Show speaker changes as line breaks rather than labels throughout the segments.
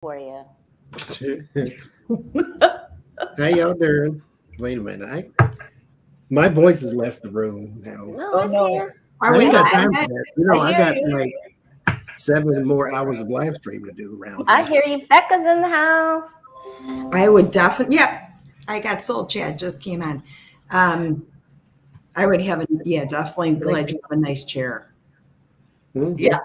for you.
How y'all doing? Wait a minute. My voice has left the room now.
No,
Oh
it's
no.
here.
I ain't got time for that.
I
I
hear
got
you.
like 7 more hours of live stream to do around
I
here.
hear you. Becca's in the house.
I would definitely, I got Soul Chat just came on. I would have definitely glad you have a nice chair.
Mhm.
Yeah.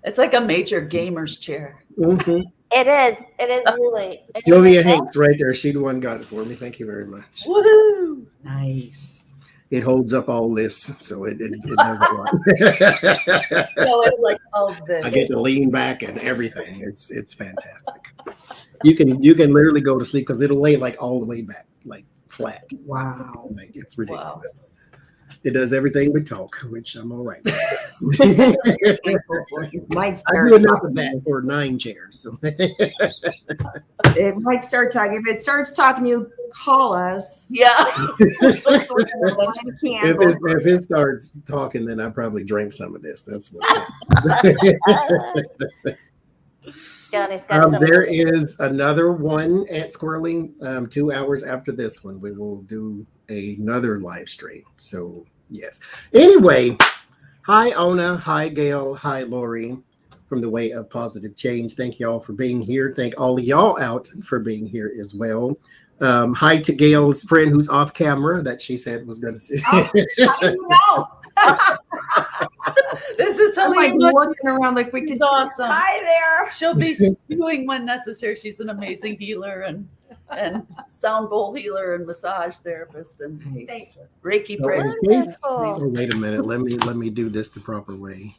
It's like a major gamer's chair.
Mhm.
It is. It is really.
Sylvia Hanks right there. She the one got it for me. Thank you very much.
Woohoo!
Nice.
It holds up all this, so it does a lot.
No, it's like all this.
I get to lean back and everything. It's fantastic. You can literally go to sleep because it'll lay like all the way back, like flat.
Wow.
Like it's ridiculous. Wow. It does everything but talk, which I'm all right with.
Might
I
start
do enough of
talking.
that for 9 chairs. So.
It might start talking. If it starts talking, you call us.
Yeah.
If it starts talking, then I probably drank some of this. That's what.
Johnny's got some.
There is another one at Squirrely. 2 hours after this one, we will do another live stream. So yes. Anyway, hi Ona, hi Gail, hi Lori from the Way of Positive Change. Thank y'all for being here. Thank all of y'all out for being here as well. Hi to Gail's friend who's off camera that she said was going to see.
How do you know?
This is
I'm
something
like working around like we
She's
can.
awesome.
Hi there.
She'll be spewing when necessary. She's an amazing healer and sound bowl healer and massage therapist and
Nice.
Reiki
So in
practitioner.
case, wait a minute. Let me do this the proper way.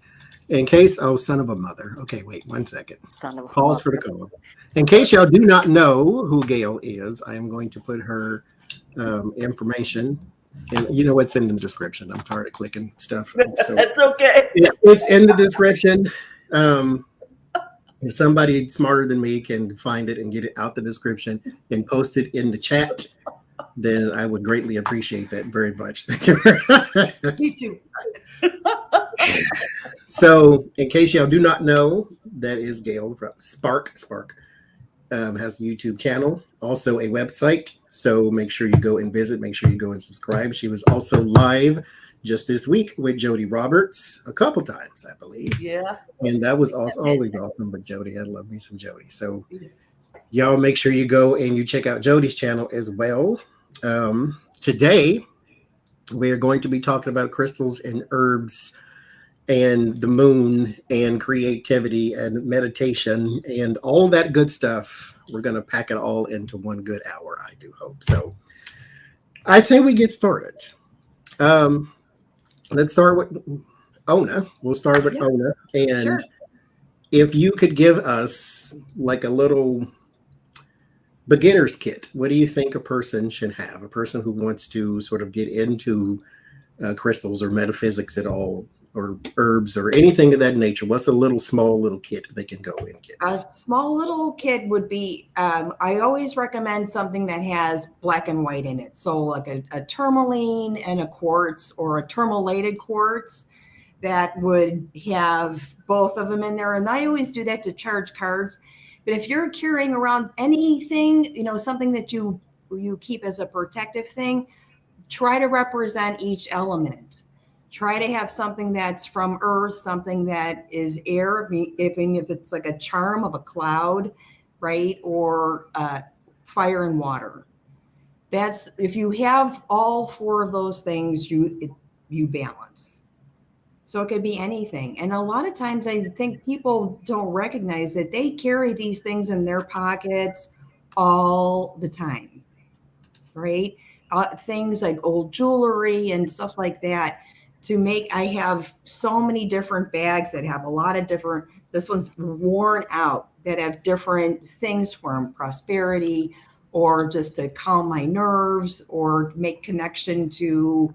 In case, son of a mother. Okay, wait 1 second.
Son of a
Pause for the cause. In case y'all do not know who Gail is, I am going to put her information. And you know what's in the description. I'm tired of clicking stuff. So
That's okay.
it's in the description. If somebody smarter than me can find it and get it out the description and post it in the chat, then I would greatly appreciate that very much.
Me too.
So, in case y'all do not know, that is Gail from Spark. Spark has a YouTube channel, also a website. So make sure you go and visit. Make sure you go and subscribe. She was also live just this week with Jody Roberts a couple times, I believe.
Yeah.
And that was also always awesome. But Jody, I love me some Jody. So y'all make sure you go and you check out Jody's channel as well. Today, we are going to be talking about crystals and herbs and the moon and creativity and meditation and all that good stuff. We're going to pack it all into one good hour, I do hope. So I'd say we get started. Let's start with Ona. We'll start with Ona. And if you could give us like a little beginner's kit, what do you think a person should have? A person who wants to sort of get into crystals or metaphysics at all, or herbs or anything of that nature. What's a small little kit they can go and get?
A small little kit would be, I always recommend something that has black and white in it. So like a tourmaline and a quartz or a tourmalated quartz that would have both of them in there. And I always do that to charge cards. But if you're carrying around anything, something that you keep as a protective thing, try to represent each element. Try to have something that's from earth, something that is air, even if it's like a charm of a cloud, right? Or fire and water. That's, if you have all 4 of those things, you balance. So it could be anything. And a lot of times I think people don't recognize that they carry these things in their pockets all the time, right? Things like old jewelry and stuff like that. I have so many different bags that have a lot of different, this one's worn out, that have different things for them, prosperity, or just to calm my nerves, or make connection to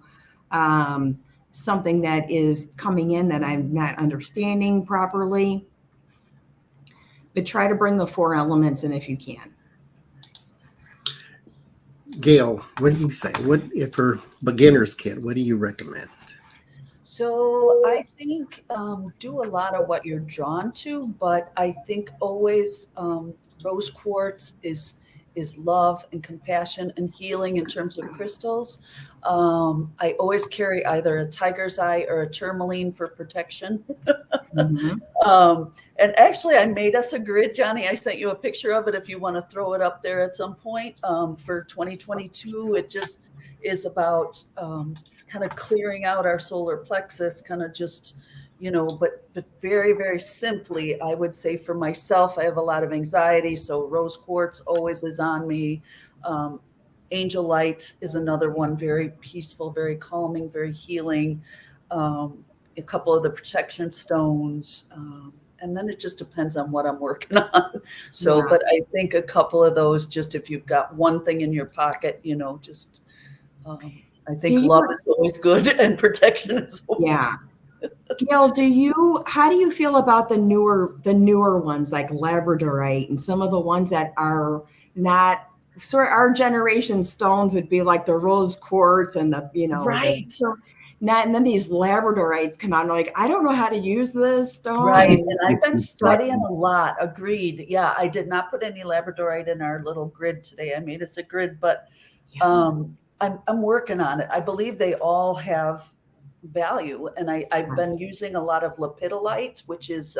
something that is coming in that I'm not understanding properly. But try to bring the 4 elements in if you can.
Gail, what do you say? What if for beginner's kit, what do you recommend?
So I think do a lot of what you're drawn to, but I think always rose quartz is love and compassion and healing in terms of crystals. I always carry either a tiger's eye or a tourmaline for protection.
Mhm.
And actually, I made us a grid, Johnny. I sent you a picture of it if you want to throw it up there at some point for 2022. It just is about kind of clearing out our solar plexus, kind of just, but very, very simply, I would say for myself, I have a lot of anxiety. So rose quartz always is on me. Angel light is another one, very peaceful, very calming, very healing. A couple of the protection stones. And then it just depends on what I'm working on. So,
Yeah.
but I think a couple of those, just if you've got one thing in your pocket, just, I think love is always good and protection is always
Yeah. Gail, how do you feel about the newer ones like Labradorite and some of the ones that are not sort of our generation stones would be like the rose quartz and
right.
And then these Labradorites come out and like, I don't know how to use this stone.
Right. And I've been studying a lot. Agreed. Yeah. I did not put any Labradorite in our little grid today. I made us a grid, but I'm working on it. I believe they all have value. And I've been using a lot of lepidolite, which is,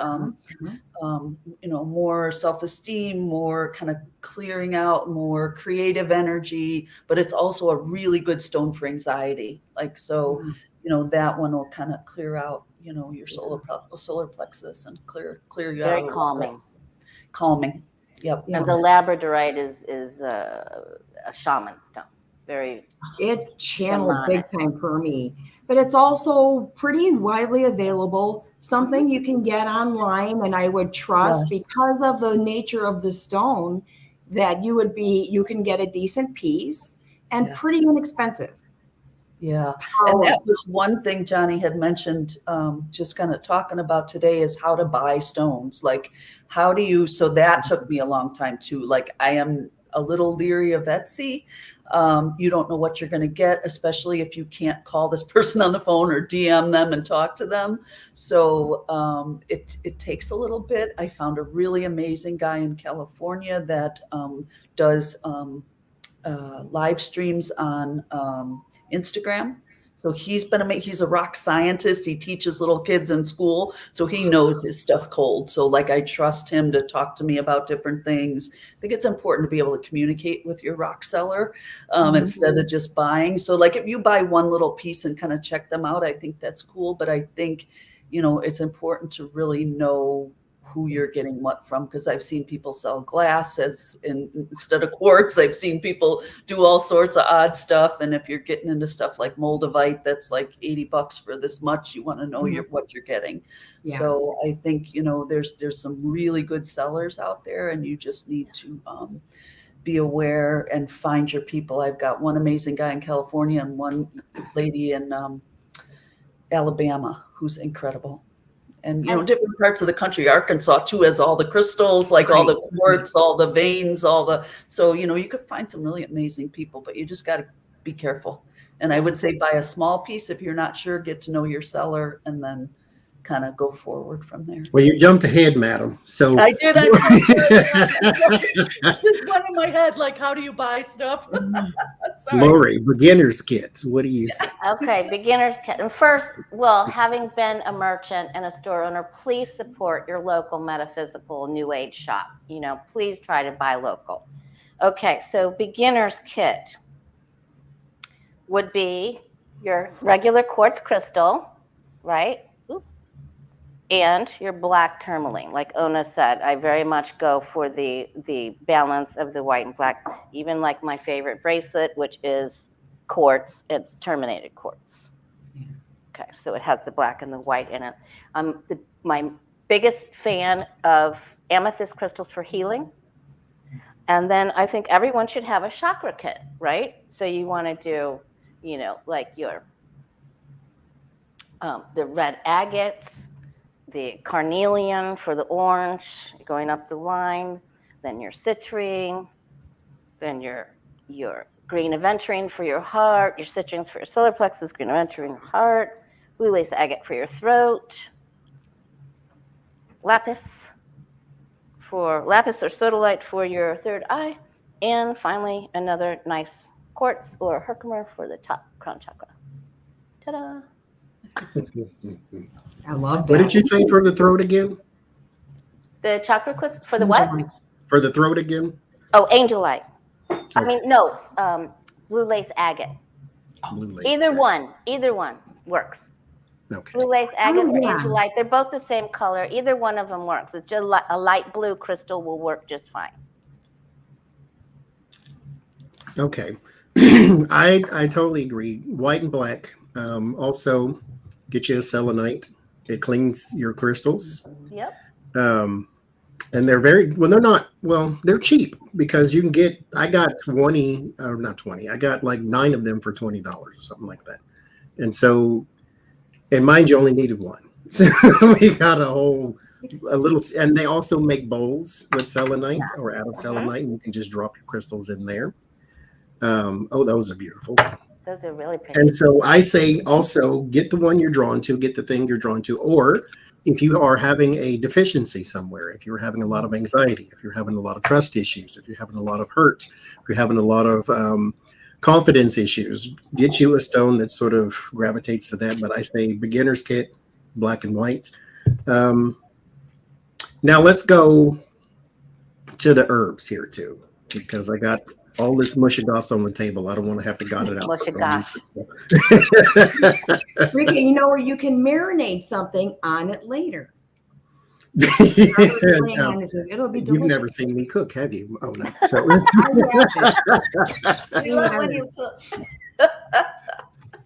more self-esteem, more kind of clearing out, more creative energy, but it's also a really good stone for anxiety. Like, so, that one will kind of clear out, your solar plexus and clear you out.
Very calming.
Calming. Yep.
And the Labradorite is a shaman stone.
It's channeled big time for me, but it's also pretty widely available. Something you can get online, and I would trust because of the nature of the stone that you can get a decent piece and pretty inexpensive.
Yeah. And that was one thing Johnny had mentioned, just kind of talking about today, is how to buy stones. Like, so that took me a long time too. Like, I am a little leery of Etsy. You don't know what you're going to get, especially if you can't call this person on the phone or DM them and talk to them. So it takes a little bit. I found a really amazing guy in California that does live streams on Instagram. So he's a rock scientist. He teaches little kids in school. So he knows his stuff cold. So like, I trust him to talk to me about different things. I think it's important to be able to communicate with your rock seller instead of just buying. So like, if you buy one little piece and kind of check them out, I think that's cool. But I think, it's important to really know who you're getting what from, because I've seen people sell glass instead of quartz. I've seen people do all sorts of odd stuff. And if you're getting into stuff like moldavite, that's like $80 for this much, you want to know what you're getting. Yeah. So I think, there's some really good sellers out there, and you just need to be aware and find your people. I've got one amazing guy in California and one lady in Alabama who's incredible. And, different parts of the country, Arkansas too, has all the crystals, like all the quartz, all the veins, so, you could find some really amazing people, but you just got to be careful. And I would say buy a small piece. If you're not sure, get to know your seller and then kind of go forward from there.
Well, you jumped ahead, madam. So
I did. I'm so sorry. Just went in my head, like, how do you buy stuff? Sorry.
Lori, beginner's kit. What do you say?
Okay, beginner's kit. And first, having been a merchant and a store owner, please support your local metaphysical new age shop. Please try to buy local. Okay, so beginner's kit would be your regular quartz crystal, right? And your black tourmaline. Like Ona said, I very much go for the balance of the white and black. Even like my favorite bracelet, which is quartz, it's terminated quartz. Okay, so it has the black and the white in it. My biggest fan of amethyst crystals for healing. And then I think everyone should have a chakra kit, right? So you want to do, like your the red agates, the carnelian for the orange, going up the line, then your citrine, then your green aventurine for your heart, your citrines for your solar plexus, green aventurine, heart, blue lace agate for your throat, lapis or sodalite for your third eye, and finally another nice quartz or herkimer for the top crown chakra. Ta-da!
I love that.
What did you say for the throat again?
The chakra crystal for the what?
For the throat again?
Oh, angelite.
Okay.
I mean, no, blue lace agate.
Blue lace.
Either one works.
Okay.
Blue lace agate or
yeah.
angelite, they're both the same color. Either one of them works. It's just a light blue crystal will work just fine.
Okay. I totally agree. White and black. Also, get you a selenite. It cleans your crystals.
Yep.
And they're they're cheap because you can get, I got 20, or not 20, I got like 9 of them for $20 or something like that. And so, and mind you, only needed one. So we got a little, and they also make bowls with selenite or out of selenite, and you can just drop your crystals in there. Those are beautiful.
Those are really pretty.
And so I say also get the one you're drawn to, get the thing you're drawn to, or if you are having a deficiency somewhere, if you're having a lot of anxiety, if you're having a lot of trust issues, if you're having a lot of hurt, if you're having a lot of confidence issues, get you a stone that sort of gravitates to that. But I say beginner's kit, black and white. Now let's go to the herbs here too, because I got all this mushy goss on the table. I don't want to have to got it out.
Mushy gosh.
Rika, you can marinate something on it later.
No,
It'll be delicious.
you've never seen me cook, have you? Oh, no. So
I love when you cook.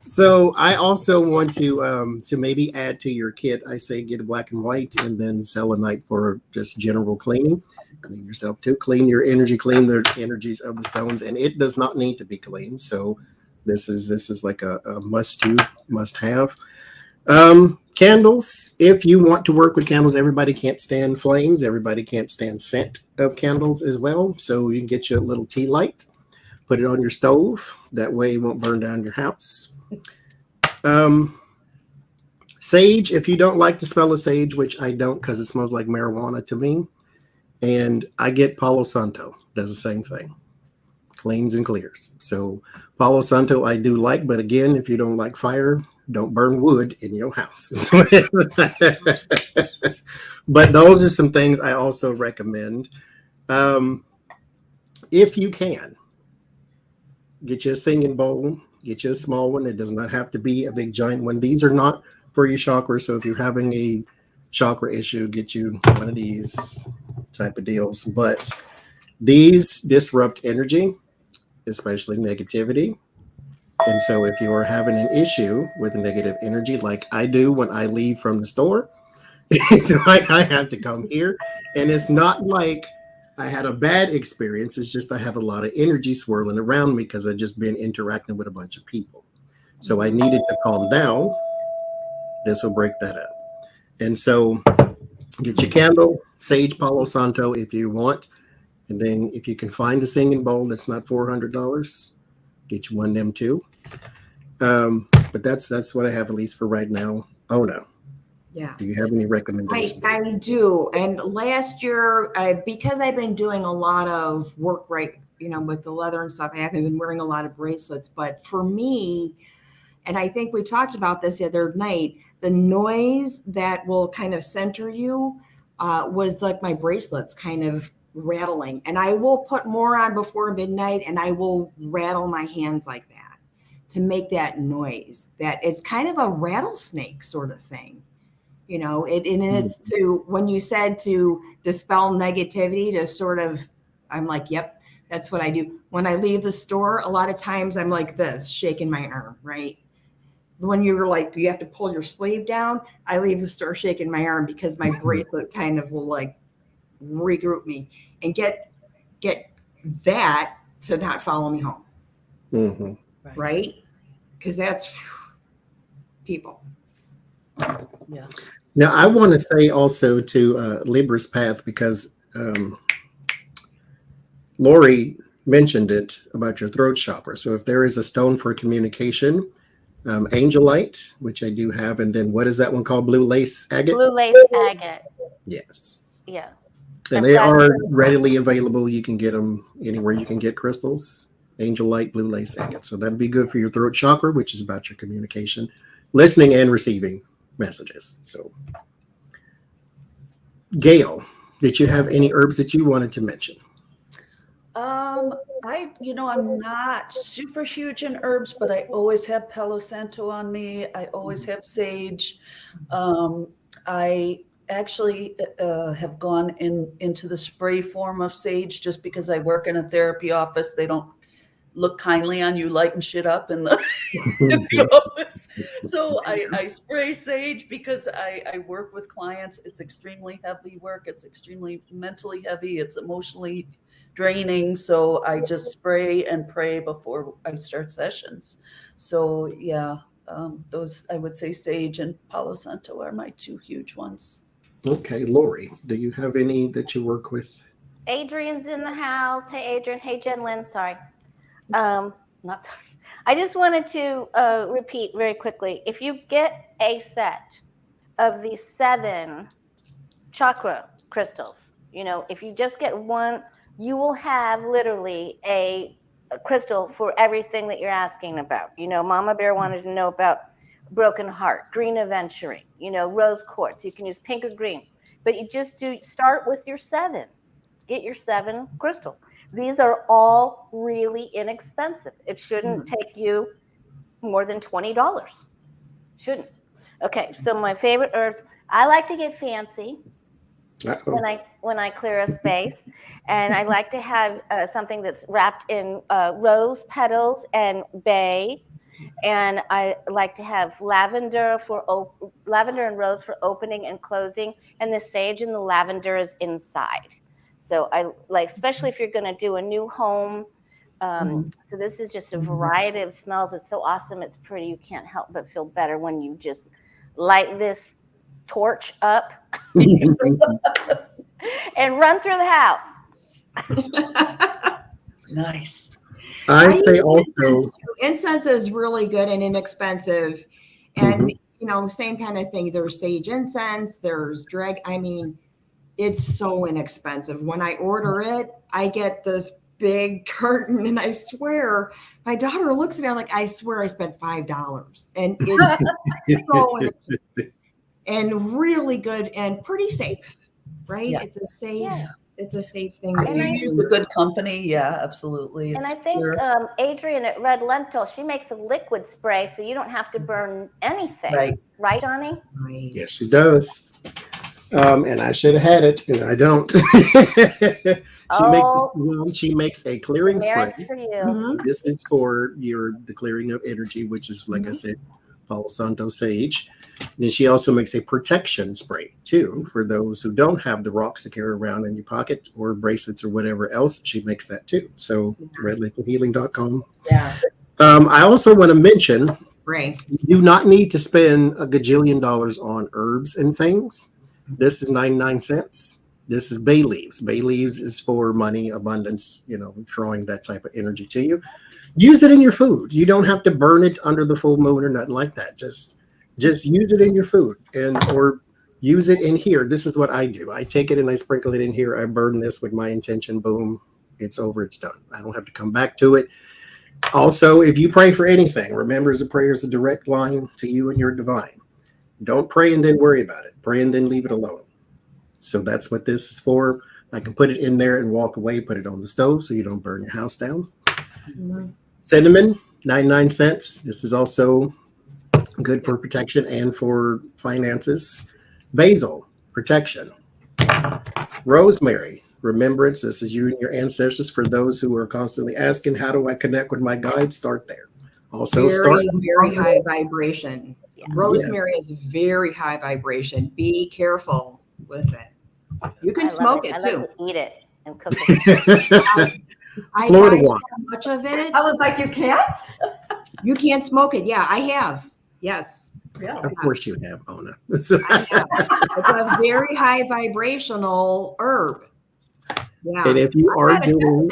So I also want to maybe add to your kit. I say get a black and white, and then selenite for just general cleaning. Clean yourself too. Clean your energy. Clean the energies of the stones, and it does not need to be clean. So this is like a must have. Candles. If you want to work with candles, everybody can't stand flames. Everybody can't stand scent of candles as well. So you can get you a little tea light. Put it on your stove. That way it won't burn down your house. Sage, if you don't like the smell of sage, which I don't because it smells like marijuana to me, and I get Palo Santo, does the same thing. Cleans and clears. So Palo Santo I do like, but again, if you don't like fire, don't burn wood in your house. But those are some things I also recommend. If you can, get you a singing bowl, get you a small one. It does not have to be a big giant one. These are not for your chakra. So if you're having a chakra issue, get you one of these type of deals. But these disrupt energy, especially negativity. And so if you are having an issue with negative energy, like I do when I leave from the store, it's like I have to come here. And it's not like I had a bad experience. It's just I have a lot of energy swirling around me because I've just been interacting with a bunch of people. So I needed to calm down. This will break that up. And so get your candle, sage, Palo Santo if you want. And then if you can find a singing bowl that's not $400, get you one of them too. But that's what I have at least for right now. Oh no.
Yeah.
Do you have any recommendations?
I do. And last year, because I've been doing a lot of work, with the leather and stuff, I haven't been wearing a lot of bracelets. But for me, and I think we talked about this the other night, the noise that will kind of center you was like my bracelets kind of rattling. And I will put more on before midnight, and I will rattle my hands like that to make that noise. That it's kind of a rattlesnake sort of thing. It's to, when you said to dispel negativity, to sort of, I'm like, yep, that's what I do. When I leave the store, a lot of times I'm like this, shaking my arm, right? When you're like, you have to pull your sleeve down, I leave the store shaking my arm because my bracelet kind of will like regroup me and get that to not follow me home.
Mm-hmm.
Right? Because that's people.
Yeah.
Now, I want to say also to Libra's Path, because Lori mentioned it about your throat chakra. So if there is a stone for communication, Angel Light, which I do have, and then what is that one called? Blue Lace Agate?
Blue lace agate.
Yes.
Yeah.
And
And
they
red-
are readily available. You can get them anywhere you can get crystals. Angel Light, Blue Lace Agate. So that'd be good for your throat chakra, which is about your communication, listening and receiving messages. So, Gail, did you have any herbs that you wanted to mention?
I'm not super huge in herbs, but I always have Palo Santo on me. I always have sage. I actually have gone into the spray form of sage just because I work in a therapy office. They don't look kindly on you lighting shit up in the, in the office. So I spray sage because I work with clients. It's extremely heavy work. It's extremely mentally heavy. It's emotionally draining. So I just spray and pray before I start sessions. So yeah, those, I would say sage and Palo Santo are my two huge ones.
Okay, Lori, do you have any that you work with?
Adrian's in the house. Hey, Adrian. Hey, Jen Lynn. Sorry. Not sorry. I just wanted to repeat very quickly. If you get a set of these 7 chakra crystals, if you just get one, you will have literally a crystal for everything that you're asking about. Mama Bear wanted to know about broken heart, green aventurine, rose quartz. You can use pink or green, but you just start with your 7. Get your 7 crystals. These are all really inexpensive. It shouldn't take you more than $20. Shouldn't. Okay, so my favorite herbs, I like to get fancy when I clear a space, and I like to have something that's wrapped in rose petals and bay, and I like to have lavender and rose for opening and closing, and the sage and the lavender is inside. So I like, especially if you're going to do a new home. So this is just a variety of smells. It's so awesome. It's pretty. You can't help but feel better when you just light this torch up and run through the house.
Nice.
I say also
incense is really good and inexpensive, and same kind of thing. There's sage incense. There's it's so inexpensive. When I order it, I get this big carton, and I swear, my daughter looks at me. I'm like, I swear I spent $5, and it's so inexpensive and really good and pretty safe, right?
Yeah.
It's a safe. Yeah. It's a safe thing.
If you use a good company, yeah, absolutely.
And I think Adrian at Red Lentil, she makes a liquid spray, so you don't have to burn anything. Right, Johnny?
Nice.
Yes, she does. And I should have had it, and I don't. She makes a clearing spray.
For you.
This is for the clearing of energy, which is, like I said, Palo Santo sage. Then she also makes a protection spray too for those who don't have the rocks to carry around in your pocket or bracelets or whatever else. She makes that too. So redlentilhealing.com.
Yeah.
I also want to mention,
right,
you do not need to spend a gajillion dollars on herbs and things. This is 99 cents. This is bay leaves. Bay leaves is for money, abundance, drawing that type of energy to you. Use it in your food. You don't have to burn it under the full moon or nothing like that. Just use it in your food or use it in here. This is what I do. I take it and I sprinkle it in here. I burn this with my intention. Boom. It's over. It's done. I don't have to come back to it. Also, if you pray for anything, remember the prayer is a direct line to you and your divine. Don't pray and then worry about it. Pray and then leave it alone. So that's what this is for. I can put it in there and walk away, put it on the stove so you don't burn your house down. Cinnamon, 99 cents. This is also good for protection and for finances. Basil, protection. Rosemary, remembrance. This is you and your ancestors. For those who are constantly asking, how do I connect with my guides? Start there. Also,
very high vibration. Yeah. Rosemary is very high vibration. Be careful with it. You can smoke it too.
Like to eat it and cook it.
I buy so much of it.
I was like, you can't?
You can't smoke it. Yeah, I have. Yes.
Yeah.
Of course you have, Ona.
It's a very high vibrational herb. Yeah.
And if you are doing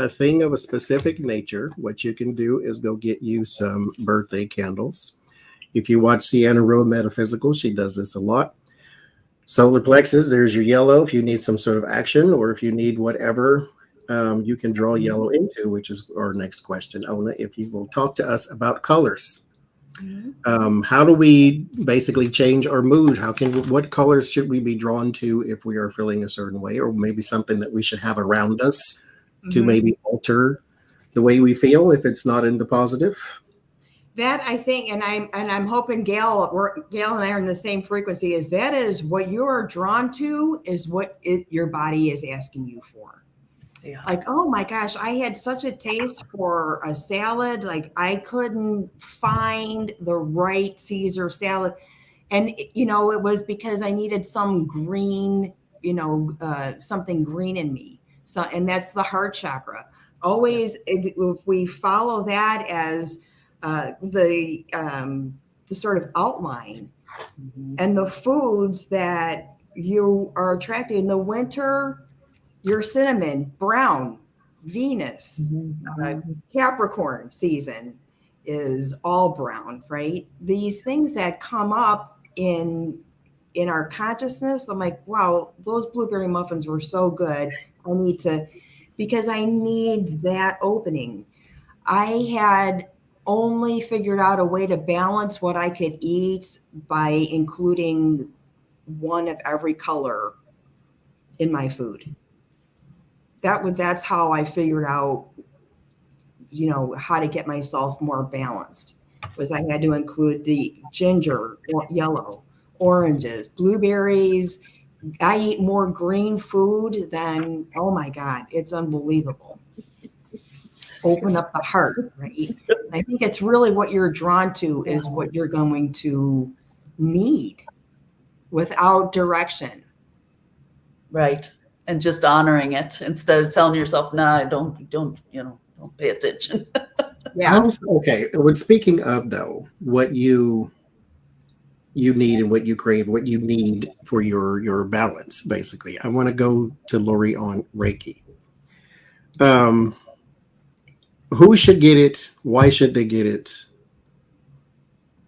a thing of a specific nature, what you can do is go get you some birthday candles. If you watch Sienna Road Metaphysical, she does this a lot. Solar plexus, there's your yellow if you need some sort of action, or if you need whatever you can draw yellow into, which is our next question. Ona, if you will talk to us about colors. How do we basically change our mood? What colors should we be drawn to if we are feeling a certain way, or maybe something that we should have around us to maybe alter the way we feel if it's not in the positive?
That I think, and I'm hoping Gail and I are in the same frequency. Is what you are drawn to is what your body is asking you for.
Yeah.
Like, oh my gosh, I had such a taste for a salad. Like I couldn't find the right Caesar salad. And, it was because I needed some green, something green in me. So, and that's the heart chakra. Always, if we follow that as the sort of outline and the foods that you are attracted in the winter, your cinnamon, brown, Venus, Capricorn season is all brown, right? These things that come up in our consciousness, I'm like, wow, those blueberry muffins were so good. Because I need that opening. I had only figured out a way to balance what I could eat by including one of every color in my food. That's how I figured out, how to get myself more balanced, was I had to include the ginger, yellow, oranges, blueberries. I eat more green food than, oh my God, it's unbelievable. Open up the heart, right? I think it's really what you're drawn to is what you're going to need without direction.
Right. And just honoring it instead of telling yourself, nah, don't pay attention.
Yeah.
Okay. When speaking of though, what you need and what you crave, what you need for your balance, basically. I want to go to Lori on Reiki. Who should get it? Why should they get it?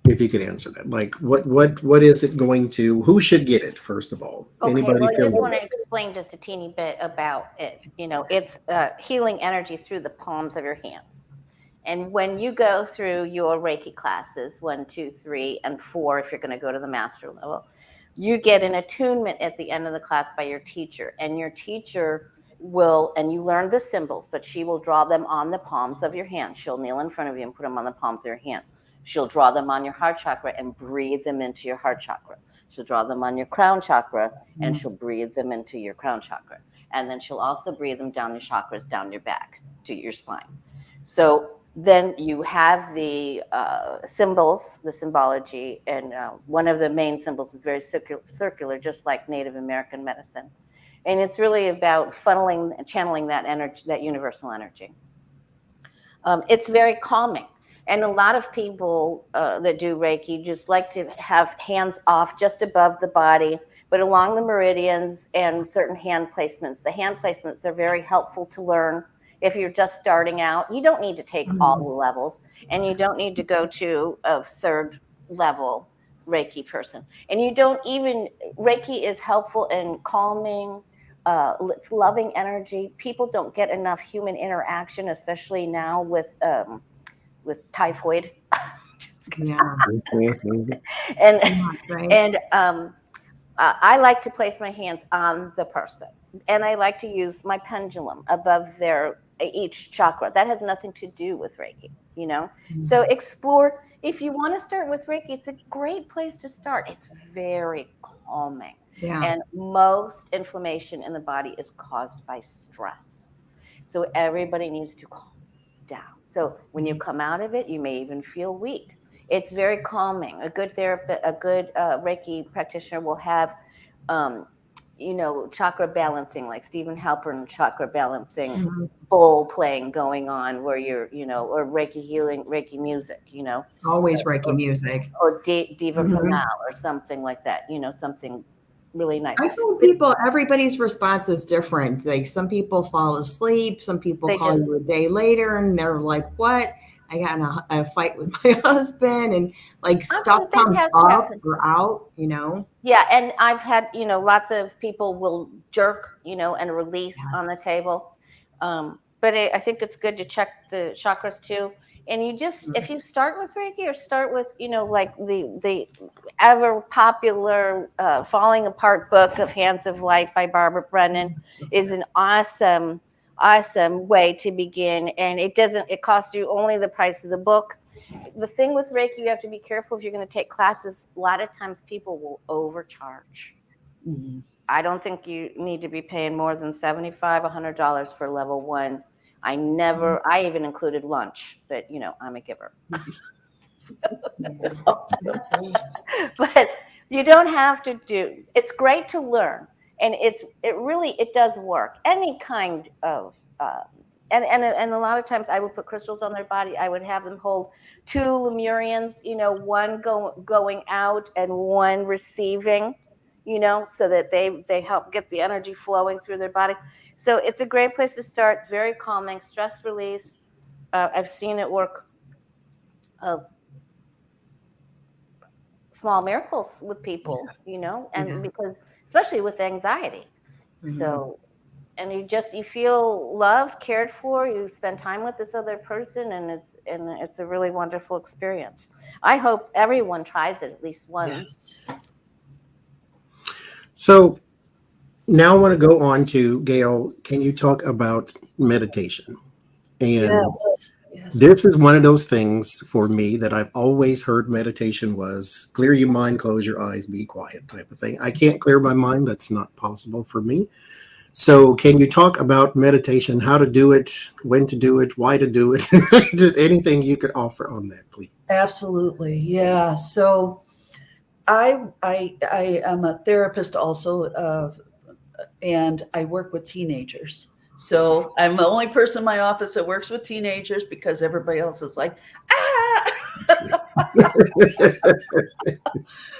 If you could answer that, like what is it going to? Who should get it first of all?
Okay, well, I just want to explain just a teeny bit about it. It's healing energy through the palms of your hands. And when you go through your Reiki classes, 1, 2, 3, and 4, if you're going to go to the master level, you get an attunement at the end of the class by your teacher. And your teacher and you learn the symbols, but she will draw them on the palms of your hands. She'll kneel in front of you and put them on the palms of your hands. She'll draw them on your heart chakra and breathe them into your heart chakra. She'll draw them on your crown chakra and she'll breathe them into your crown chakra. And then she'll also breathe them down your chakras, down your back to your spine. So then you have the symbols, the symbology, and one of the main symbols is very circular, just like Native American medicine. And it's really about funneling and channeling that energy, that universal energy. It's very calming. And a lot of people that do Reiki just like to have hands off just above the body, but along the meridians and certain hand placements. The hand placements are very helpful to learn if you're just starting out. You don't need to take all the levels, and you don't need to go to a 3rd level Reiki person. And Reiki is helpful in calming. It's loving energy. People don't get enough human interaction, especially now with typhoid.
Yeah.
And I like to place my hands on the person, and I like to use my pendulum above each chakra. That has nothing to do with Reiki, So explore. If you want to start with Reiki, it's a great place to start. It's very calming.
Yeah.
And most inflammation in the body is caused by stress. So everybody needs to calm down. So when you come out of it, you may even feel weak. It's very calming. A good therapist, a good Reiki practitioner will have, chakra balancing, like Stephen Halpern chakra balancing, bowl playing going on where you're, or Reiki healing, Reiki music,
Always Reiki music.
Or Diva Primal or something like that, something really nice.
I find everybody's response is different. Like some people fall asleep, some people
They
call
do.
you a day later and they're like, what? I got in a fight with my husband and like stuff comes up or out, you know?
Yeah. And I've had, lots of people will jerk, and release on the table. But I think it's good to check the chakras too. And you just, if you start with Reiki or start with, like the ever popular Falling Apart book of Hands of Light by Barbara Brennan is an awesome way to begin. And it costs you only the price of the book. The thing with Reiki, you have to be careful if you're going to take classes. A lot of times people will overcharge. Mm-hmm. I don't think you need to be paying more than $75, $100 for level 1. I even included lunch, but I'm a giver. Nice. But you don't have to it's great to learn. And it does work. Any kind of, and a lot of times I would put crystals on their body. I would have them hold 2 Lemurians, one going out and one receiving, so that they help get the energy flowing through their body. So it's a great place to start. Very calming, stress release. I've seen it work. Small miracles with people, and because especially with anxiety. Mm-hmm. So, and you feel loved, cared for, you spend time with this other person, and it's a really wonderful experience. I hope everyone tries it at least once. Yes.
So now I want to go on to Gail. Can you talk about meditation? And yes. This is one of those things for me that I've always heard meditation was clear your mind, close your eyes, be quiet type of thing. I can't clear my mind. That's not possible for me. So can you talk about meditation, how to do it, when to do it, why to do it? Just anything you could offer on that, please.
Absolutely. Yeah. So I am a therapist also, and I work with teenagers. So I'm the only person in my office that works with teenagers because everybody else is like,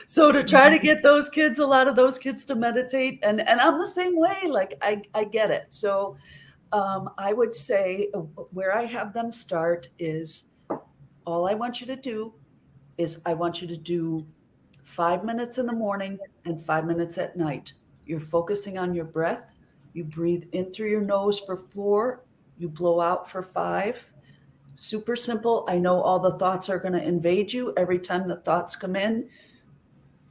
So to try to get a lot of those kids to meditate, and I'm the same way, like I get it. So I would say where I have them start is all I want you to do is I want you to do 5 minutes in the morning and 5 minutes at night. You're focusing on your breath. You breathe in through your nose for 4. You blow out for 5. Super simple. I know all the thoughts are going to invade you. Every time the thoughts come in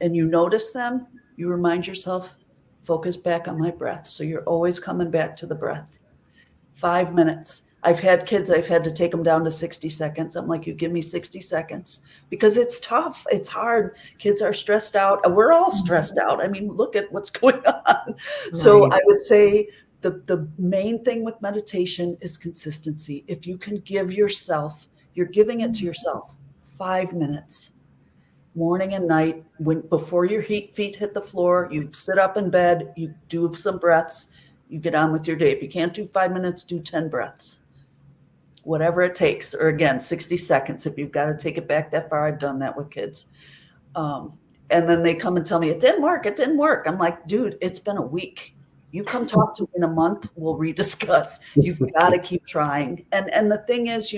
and you notice them, you remind yourself, focus back on my breath. So you're always coming back to the breath. 5 minutes. I've had kids, I've had to take them down to 60 seconds. I'm like, you give me 60 seconds because it's tough. It's hard. Kids are stressed out. We're all stressed out. I mean, look at what's going on. Right. So I would say the main thing with meditation is consistency. If you can give yourself, you're giving it to yourself 5 minutes, morning and night, before your feet hit the floor, you sit up in bed, you do some breaths, you get on with your day. If you can't do 5 minutes, do 10 breaths. Whatever it takes, or again, 60 seconds. If you've got to take it back that far, I've done that with kids. And then they come and tell me, it didn't work. I'm like, dude, it's been a week. You come talk to me in a month, we'll rediscuss. You've got to keep trying. And the thing is,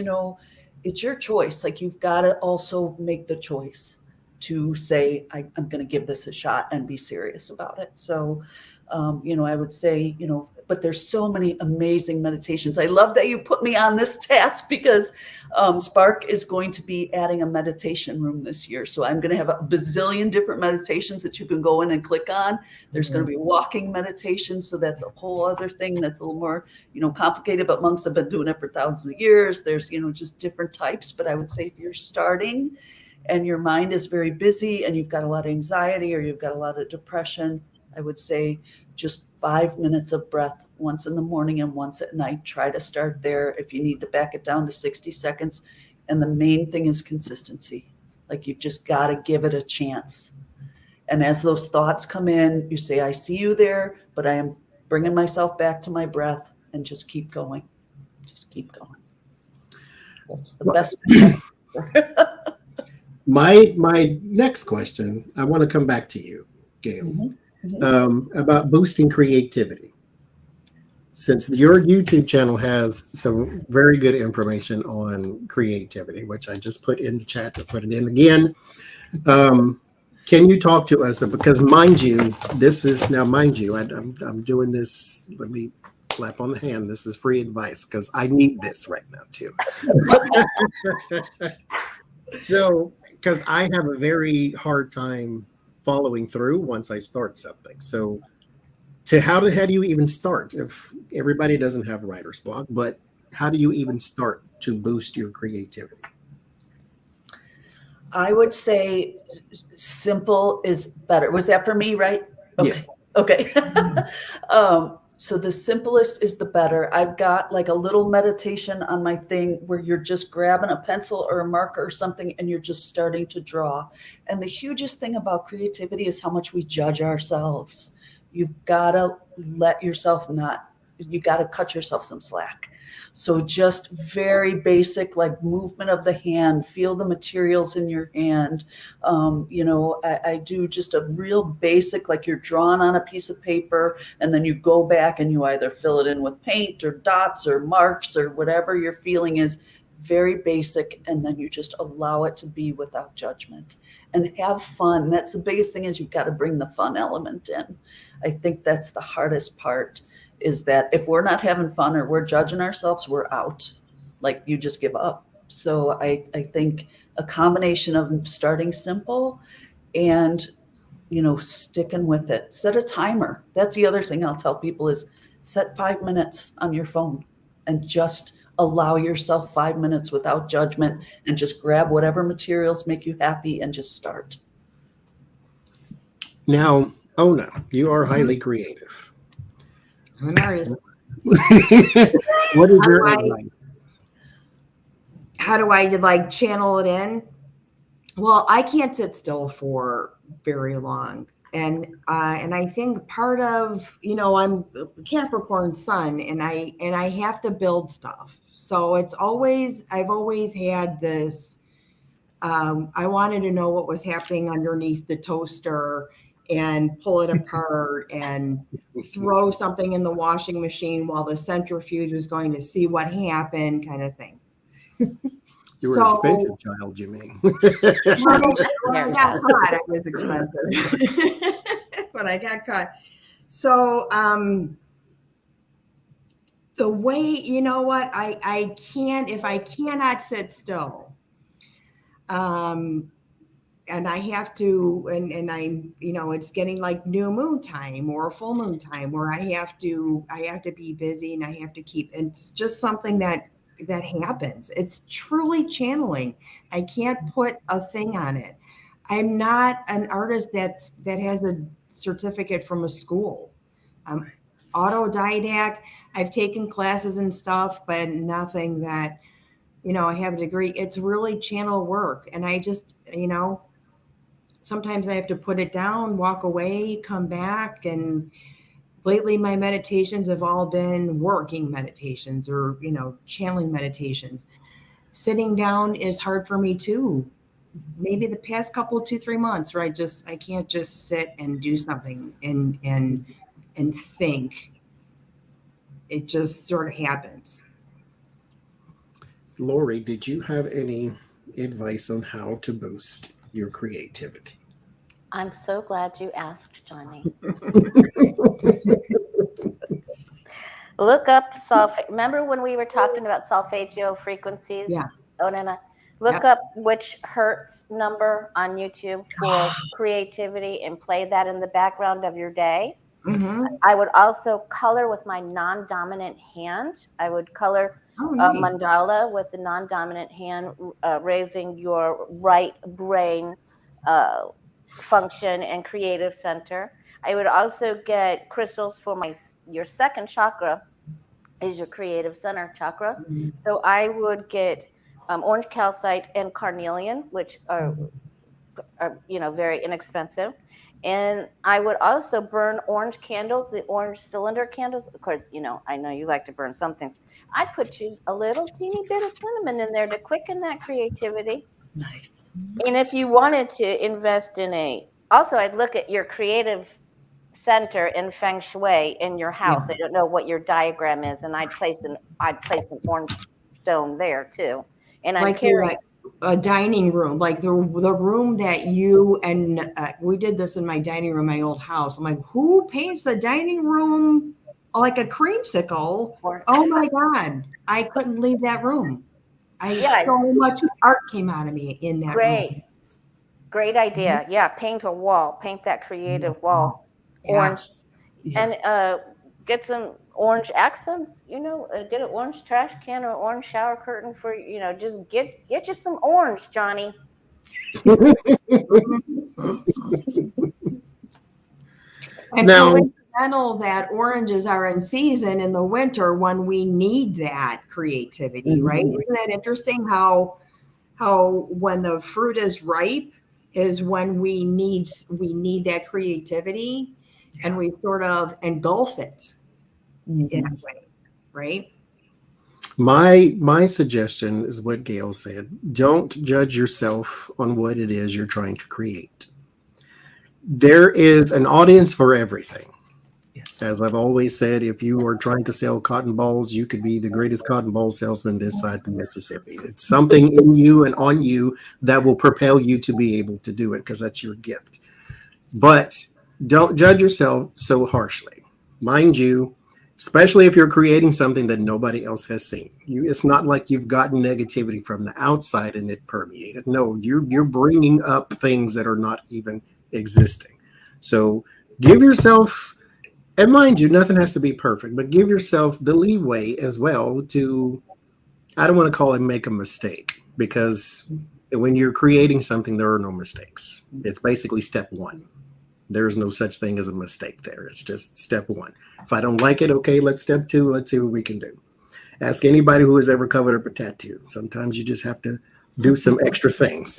it's your choice. Like you've got to also make the choice to say, I'm going to give this a shot and be serious about it. So, I would say, but there's so many amazing meditations. I love that you put me on this task because Spark is going to be adding a meditation room this year. So I'm going to have a bazillion different meditations that you can go in and click on. There's going to be walking meditation. So that's a whole other thing that's a little more, complicated, but monks have been doing it for thousands of years. There's, just different types. But I would say if you're starting and your mind is very busy and you've got a lot of anxiety or you've got a lot of depression, I would say just 5 minutes of breath once in the morning and once at night. Try to start there. If you need to back it down to 60 seconds. And the main thing is consistency. Like you've just got to give it a chance. And as those thoughts come in, you say, I see you there, but I am bringing myself back to my breath and just keep going. Just keep going. That's the best.
My next question, I want to come back to you, Gail. Mm-hmm. about boosting creativity. Since your YouTube channel has some very good information on creativity, which I just put in the chat to put it in again. Can you talk to us? Because mind you, this is now, mind you, I'm doing this. Let me slap on the hand. This is free advice because I need this right now too. So, because I have a very hard time following through once I start something. So, how do you even start if everybody doesn't have writer's block? But how do you even start to boost your creativity?
I would say simple is better. Was that for me, right? Okay.
Yes.
Okay. So the simplest is the better. I've got like a little meditation on my thing where you're just grabbing a pencil or a marker or something and you're just starting to draw. And the hugest thing about creativity is how much we judge ourselves. You've got to you got to cut yourself some slack. So just very basic, like movement of the hand, feel the materials in your hand. I do just a real basic, like you're drawing on a piece of paper and then you go back and you either fill it in with paint or dots or marks or whatever your feeling is, very basic. And then you just allow it to be without judgment and have fun. That's the biggest thing, is you've got to bring the fun element in. I think that's the hardest part, is that if we're not having fun or we're judging ourselves, we're out. Like, you just give up. So I think a combination of starting simple and, sticking with it. Set a timer. That's the other thing I'll tell people, is set 5 minutes on your phone and just allow yourself 5 minutes without judgment, and just grab whatever materials make you happy and just start.
Now, Ona, you are highly creative.
I'm married.
What is your advice?
How do I like channel it in? Well, I can't sit still for very long. And I think part of, I'm Capricorn sun, and I have to build stuff. So I've always had this, I wanted to know what was happening underneath the toaster and pull it apart and throw something in the washing machine while the centrifuge was going to see what happened, kind of thing.
You were an expensive child, you mean?
When I got caught, I was expensive. When I got caught. So the way, you know what, I can't, if I cannot sit still, and I have to, and I'm, it's getting like new moon time or full moon time where I have to be busy, and I have to keep, it's just something that happens. It's truly channeling. I can't put a thing on it. I'm not an artist that has a certificate from a school. I'm autodidact. I've taken classes and stuff, but nothing that, I have a degree. It's really channel work. And I just, sometimes I have to put it down, walk away, come back. And lately my meditations have all been working meditations or, channeling meditations. Sitting down is hard for me too. Maybe the past couple, 2-3 months, where I can't just sit and do something and think. It just sort of happens.
Lori, did you have any advice on how to boost your creativity?
I'm so glad you asked, Johnny. Look up remember when we were talking about solfeggio frequencies?
Yeah.
Onana? Look up which hertz number on YouTube for creativity and play that in the background of your day.
Mm-hmm.
I would also color with my non-dominant hand. I would color a mandala with the non-dominant hand, raising your right brain function and creative center. I would also get crystals for your second chakra is your creative center chakra. Mm-hmm. So I would get orange calcite and carnelian, which are very inexpensive. And I would also burn orange candles, the orange cylinder candles. Of course, I know you like to burn some things. I put you a little teeny bit of cinnamon in there to quicken that creativity.
Nice.
And if you wanted to invest in also I'd look at your creative center in Feng Shui in your house. I don't know what your diagram is, and I'd place an orange stone there too. And I'm
Like
carrying
a dining room, like the room that you and we did this in my dining room, my old house. I'm like, who paints the dining room like a creamsicle? Oh my God, I couldn't leave that room. So much art came out of me in that room.
Great idea. Yeah, paint a wall, paint that creative wall orange, and get some orange accents. Get an orange trash can or orange shower curtain for just get you some orange, Johnny.
And coincidental that oranges are in season in the winter when we need that creativity, right? Isn't that interesting how when the fruit is ripe is when we need that creativity, and we sort of engulf it in that way, right?
My suggestion is what Gail said. Don't judge yourself on what it is you're trying to create. There is an audience for everything. Yes. As I've always said, if you are trying to sell cotton balls, you could be the greatest cotton ball salesman this side of Mississippi. It's something in you and on you that will propel you to be able to do it, because that's your gift. But don't judge yourself so harshly. Mind you, especially if you're creating something that nobody else has seen. It's not like you've gotten negativity from the outside and it permeated. No, you're bringing up things that are not even existing. So give yourself, and mind you, nothing has to be perfect, but give yourself the leeway as well to, I don't want to call it make a mistake, because when you're creating something, there are no mistakes. It's basically step one. There's no such thing as a mistake there. It's just step one. If I don't like it, okay, let's step two. Let's see what we can do. Ask anybody who has ever covered up a tattoo. Sometimes you just have to do some extra things,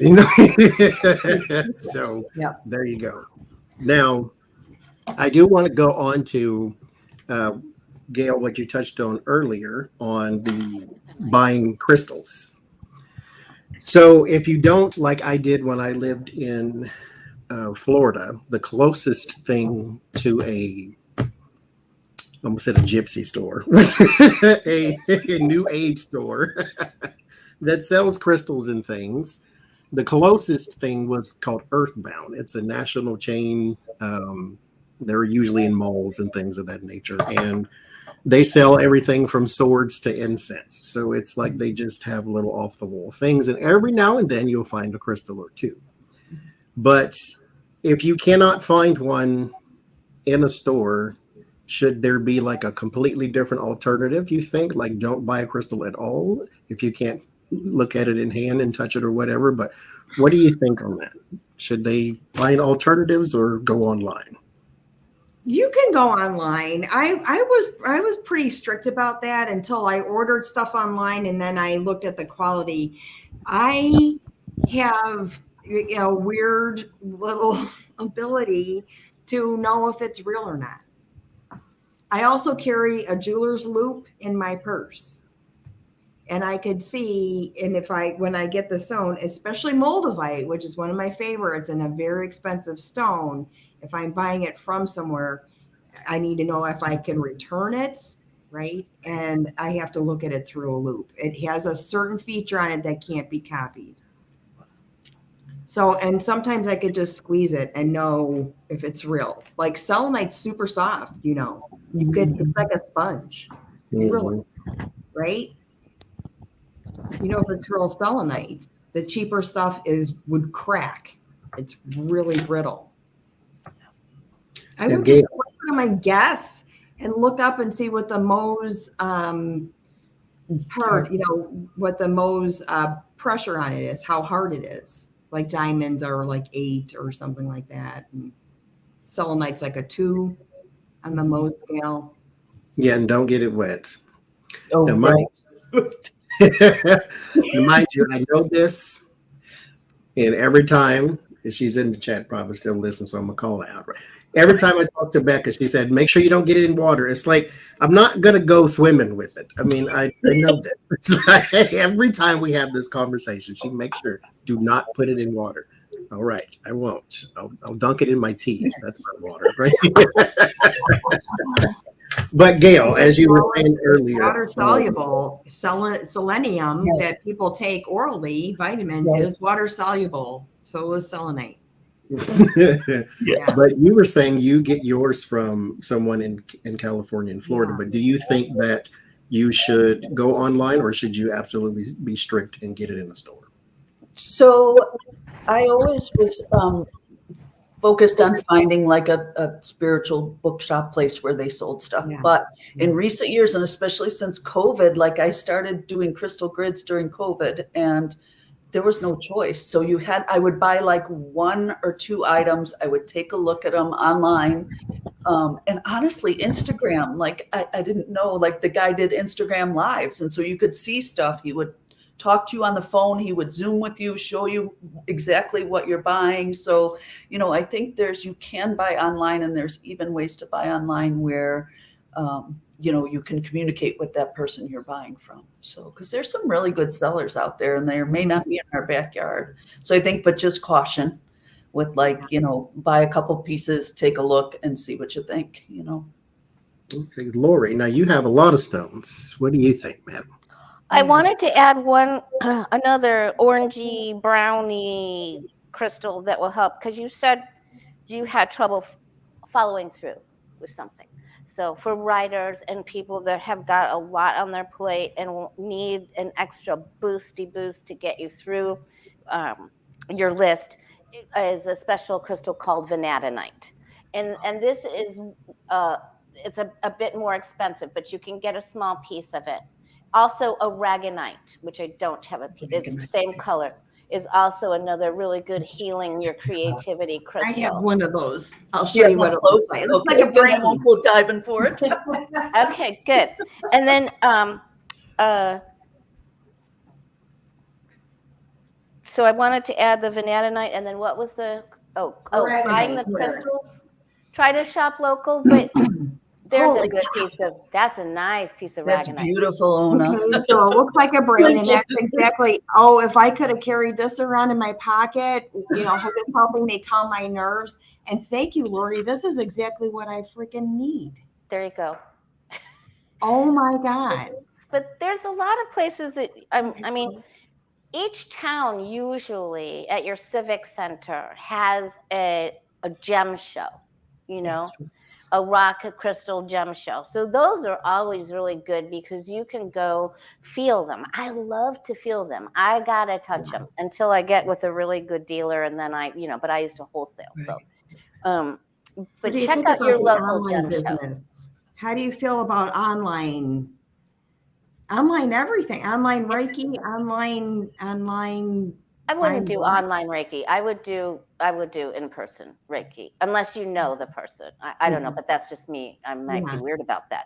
So there you go. Now, I do want to go on to, Gail, what you touched on earlier on the buying crystals. So if you don't, like I did when I lived in Florida, the closest thing to I almost said a gypsy store, a new age store that sells crystals and things. The closest thing was called Earthbound. It's a national chain. They're usually in malls and things of that nature. And they sell everything from swords to incense. So it's like they just have little off the wall things. And every now and then you'll find a crystal or two. But if you cannot find one in a store, should there be like a completely different alternative, you think? Like, don't buy a crystal at all if you can't look at it in hand and touch it or whatever. But what do you think on that? Should they find alternatives or go online?
You can go online. I was pretty strict about that until I ordered stuff online, and then I looked at the quality. I have a weird little ability to know if it's real or not. I also carry a jeweler's loop in my purse. And I could see, and when I get the stone, especially moldavite, which is one of my favorites and a very expensive stone, if I'm buying it from somewhere, I need to know if I can return it, right? And I have to look at it through a loop. It has a certain feature on it that can't be copied. So, and sometimes I could just squeeze it and know if it's real. Like selenite's super soft, it's like a sponge. Really, right? If it's real selenite, the cheaper stuff would crack. It's really brittle. I would just put on my guess and look up and see what the Mohs what the Mohs pressure on it is, how hard it is. Like diamonds are like 8 or something like that. And selenite's like a 2 on the Mohs scale.
Yeah, and don't get it wet.
Oh,
now,
right.
Mind you, I know this, and every time, she's in the chat, probably still listening, so I'm gonna call her out. Right? Every time I talk to Becca, she said, "Make sure you don't get it in water." It's like I'm not gonna go swimming with it. I mean, I know this. It's like every time we have this conversation, she makes sure do not put it in water. All right, I won't. I'll dunk it in my teeth. That's my water, right? But Gail, as you were saying earlier,
water soluble selenium
Yeah.
that people take orally, vitamin
Right.
is water soluble. So is selenite.
Yeah.
but you were saying you get yours from someone in California and Florida.
Yeah.
But do you think that you should go online, or should you absolutely be strict and get it in the store?
So I always was focused on finding like a spiritual bookshop place where they sold stuff.
Yeah.
But in recent years, and especially since COVID, like I started doing crystal grids during COVID, and there was no choice. So I would buy like 1 or 2 items. I would take a look at them online. And honestly, Instagram, like I didn't know, like the guy did Instagram lives. And so you could see stuff. He would talk to you on the phone. He would Zoom with you, show you exactly what you're buying. So, I think you can buy online, and there's even ways to buy online where, you can communicate with that person you're buying from. So, because there's some really good sellers out there, and they may not be in our backyard. So I think, but just caution with buy a couple pieces, take a look and see what you think,
Okay, Lori, now you have a lot of stones. What do you think, ma'am?
I wanted to add another orangey, brownie crystal that will help, because you said you had trouble following through with something. So for writers and people that have got a lot on their plate and need an extra boost to get you through your list, is a special crystal called vanadinite. And this is, it's a bit more expensive, but you can get a small piece of it. Also, aragonite, which I don't have a piece, it's the same color, is also another really good healing your creativity crystal.
I have one of those. I'll show you what it looks like. It looks like a
I
brain.
won't go diving for it.
Okay, good. And then so I wanted to add the vanadinite, and then what was buying the crystals? Try to shop local, but there's a good piece of, that's a nice piece of
That's
aragonite.
beautiful, Ona.
Okay, so it looks like a brain, and that's exactly, if I could have carried this around in my pocket, it's helping me calm my nerves. And thank you, Lori. This is exactly what I freaking need.
There you go.
Oh my God.
But there's a lot of places that, I mean, each town usually at your civic center has a gem show, a rock, a crystal gem show. So those are always really good because you can go feel them. I love to feel them. I got to touch them until I get with a really good dealer. And then but I used to wholesale. So, but check out your local gem show.
How do you feel about online everything? Online Reiki, online.
I wouldn't do online Reiki. I would do in-person Reiki, unless you know the person. I don't know, but that's just me. I might be weird about that.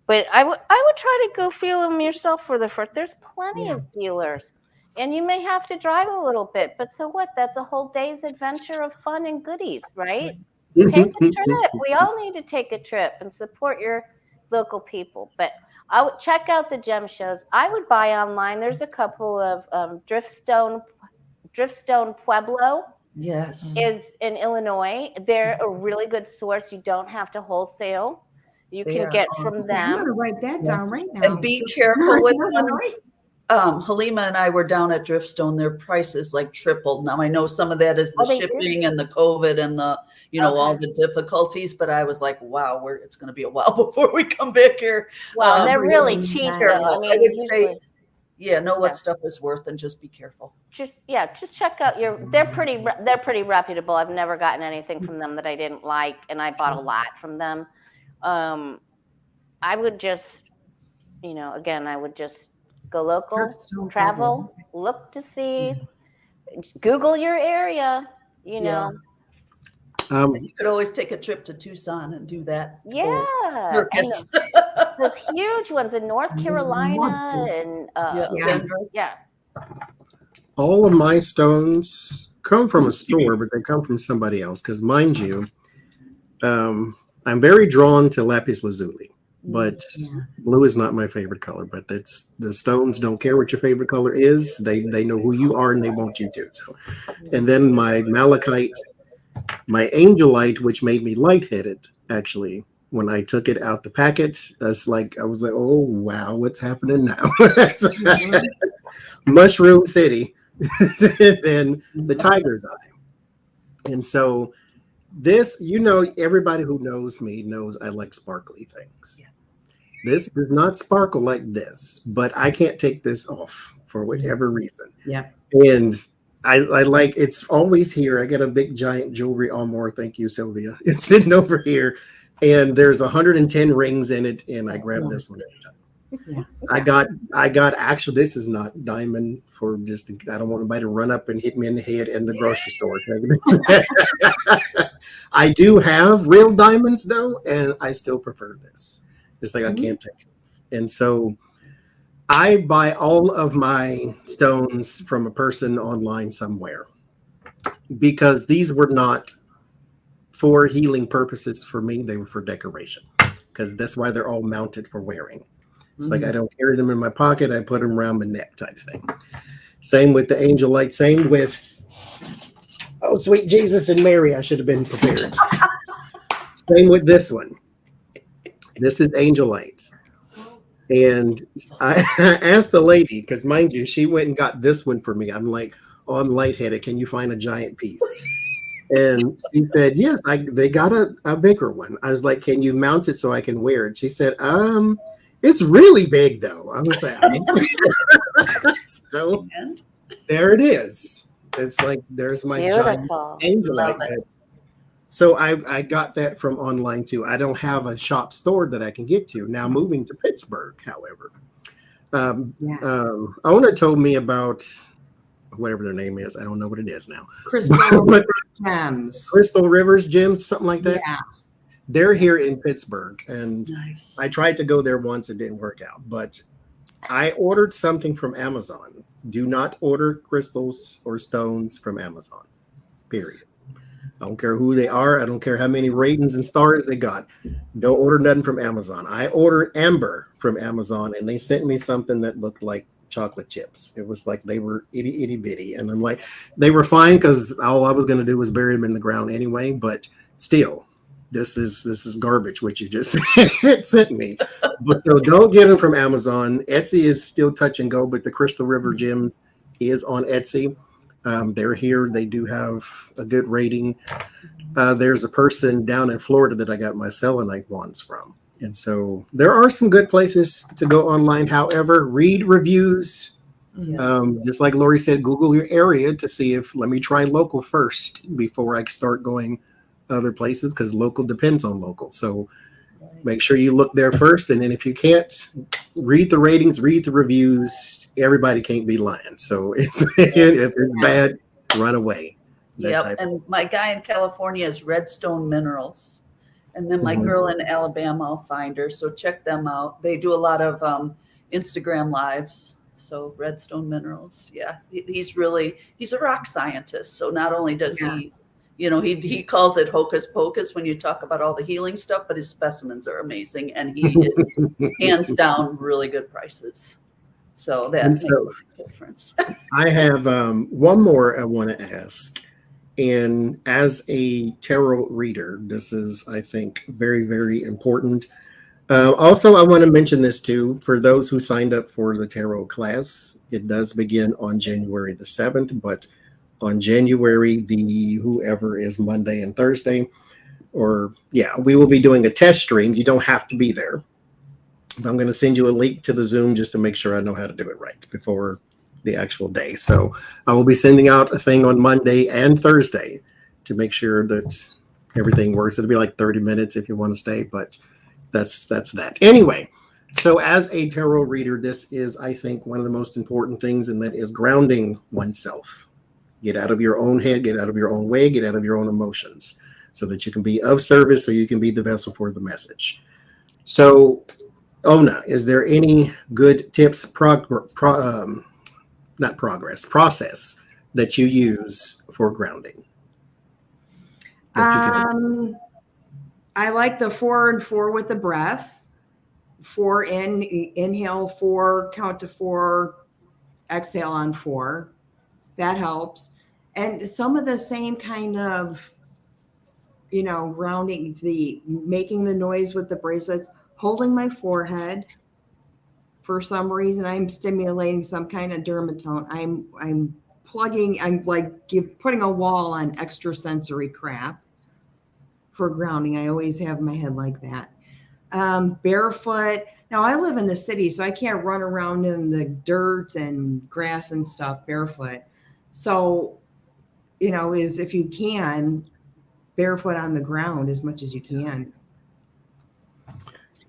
But I would try to go feel them yourself for the first. There's plenty of dealers, and you may have to drive a little bit, but so what? That's a whole day's adventure of fun and goodies, right? Take a trip. We all need to take a trip and support your local people. But I would check out the gem shows. I would buy online. There's a couple of Driftstone Pueblo.
Yes.
Is in Illinois. They're a really good source. You don't have to wholesale. You can get from them.
I'm going to write that down right now.
And be careful with them. Halima and I were down at Driftstone. Their prices like tripled. Now I know some of that is the shipping and the COVID and the, all the difficulties, but I was like, wow, it's going to be a while before we come back here.
Well, they're really cheap.
I would say, know what stuff is worth and just be careful. Just
check out they're pretty reputable. I've never gotten anything from them that I didn't like, and I bought a lot from them. I would just, I would just go local, travel, look to see, Google your area, You
could always take a trip to Tucson and do that.
Yeah.
Circus.
Those huge ones in North Carolina and
Denver.
Yeah.
All of my stones come from a store, but they come from somebody else. Because mind you, I'm very drawn to lapis lazuli. but
Yeah.
blue is not my favorite color. But it's the stones don't care what your favorite color is. They know who you are and they want you to. So, and then my malachite, my angelite, which made me lightheaded, actually. When I took it out the packet, I was like, oh wow, what's happening now?
Mhm.
Mushroom City, then the
Mhm.
tiger's eye. And so this, everybody who knows me knows I like sparkly things. This does not sparkle like this, but I can't take this off for whatever reason.
Yeah.
And I like, it's always here. I got a big giant jewelry armoire. Thank you, Sylvia. It's sitting over here, and there's 110 rings in it, and I grabbed this one every time.
Yeah.
I got actually, this is not diamond for just, I don't want anybody to run up and hit me in the head in the grocery store. I do have real diamonds though, and I still prefer this. It's like I can't take it. And so I buy all of my stones from a person online somewhere because these were not for healing purposes for me. They were for decoration because that's why they're all mounted for wearing. It's like I don't carry them in my pocket. I put them around my neck type thing. Same with the angel light. Same with, oh, sweet Jesus and Mary. I should have been prepared. Same with this one. This is angel light. And I asked the lady, because mind you, she went and got this one for me. I'm like, oh, I'm lightheaded. Can you find a giant piece? And she said, yes, they got a bigger one. I was like, can you mount it so I can wear it? She said, it's really big though. I was like, so there it is. It's like, there's my giant
Beautiful.
angel light. So I got that from online too. I don't have a shop store that I can get to. Now moving to Pittsburgh, however, owner told me about whatever their name is. I don't know what it is now.
Crystal gems.
Crystal Rivers Gems, something like that.
Yeah.
They're here in Pittsburgh, and
Nice.
I tried to go there once. It didn't work out, but I ordered something from Amazon. Do not order crystals or stones from Amazon, period. I don't care who they are. I don't care how many ratings and stars they got. Don't order nothing from Amazon. I ordered amber from Amazon, and they sent me something that looked like chocolate chips. It was like they were itty bitty, and I'm like, they were fine because all I was going to do was bury them in the ground anyway. But still, this is garbage what you just sent me. But so don't get them from Amazon. Etsy is still touch and go, but the Crystal River Gems is on Etsy. They're here. They do have a good rating. There's a person down in Florida that I got my selenite wands from. And so there are some good places to go online. However, read reviews.
Yes.
Just like Lori said, Google your area to see if, let me try local first before I start going other places, because local depends on local. So make sure you look there first. And then if you can't, read the ratings, read the reviews. Everybody can't be lying. So if it's bad, run away.
Yep. And my guy in California is Redstone Minerals. And then my girl in Alabama, I'll find her. So check them out. They do a lot of Instagram lives. So Redstone Minerals. Yeah. He's a rock scientist. So not only does he, he calls it hocus pocus when you talk about all the healing stuff, but his specimens are amazing. And he is hands down really good prices. So that makes a big difference.
I have one more I want to ask. And as a tarot reader, this is, I think, very, very important. Also, I want to mention this too, for those who signed up for the tarot class, it does begin on January the 7th, but on January, whoever is Monday and Thursday, we will be doing a test stream. You don't have to be there. I'm going to send you a link to the Zoom just to make sure I know how to do it right before the actual day. So I will be sending out a thing on Monday and Thursday to make sure that everything works. It'll be like 30 minutes if you want to stay, but that's that. Anyway, so as a tarot reader, this is, I think, one of the most important things, and that is grounding oneself. Get out of your own head, get out of your own way, get out of your own emotions so that you can be of service, so you can be the vessel for the message. So, Ona, is there any good tips, process that you use for grounding?
I like the 4 and 4 with the breath. 4 inhale 4, count to 4, exhale on 4. That helps. And some of the same kind of, grounding, making the noise with the bracelets, holding my forehead. For some reason, I'm stimulating some kind of dermatome. I'm putting a wall on extrasensory crap for grounding. I always have my head like that. Barefoot. Now I live in the city, so I can't run around in the dirt and grass and stuff barefoot. So, is if you can, barefoot on the ground as much as you can.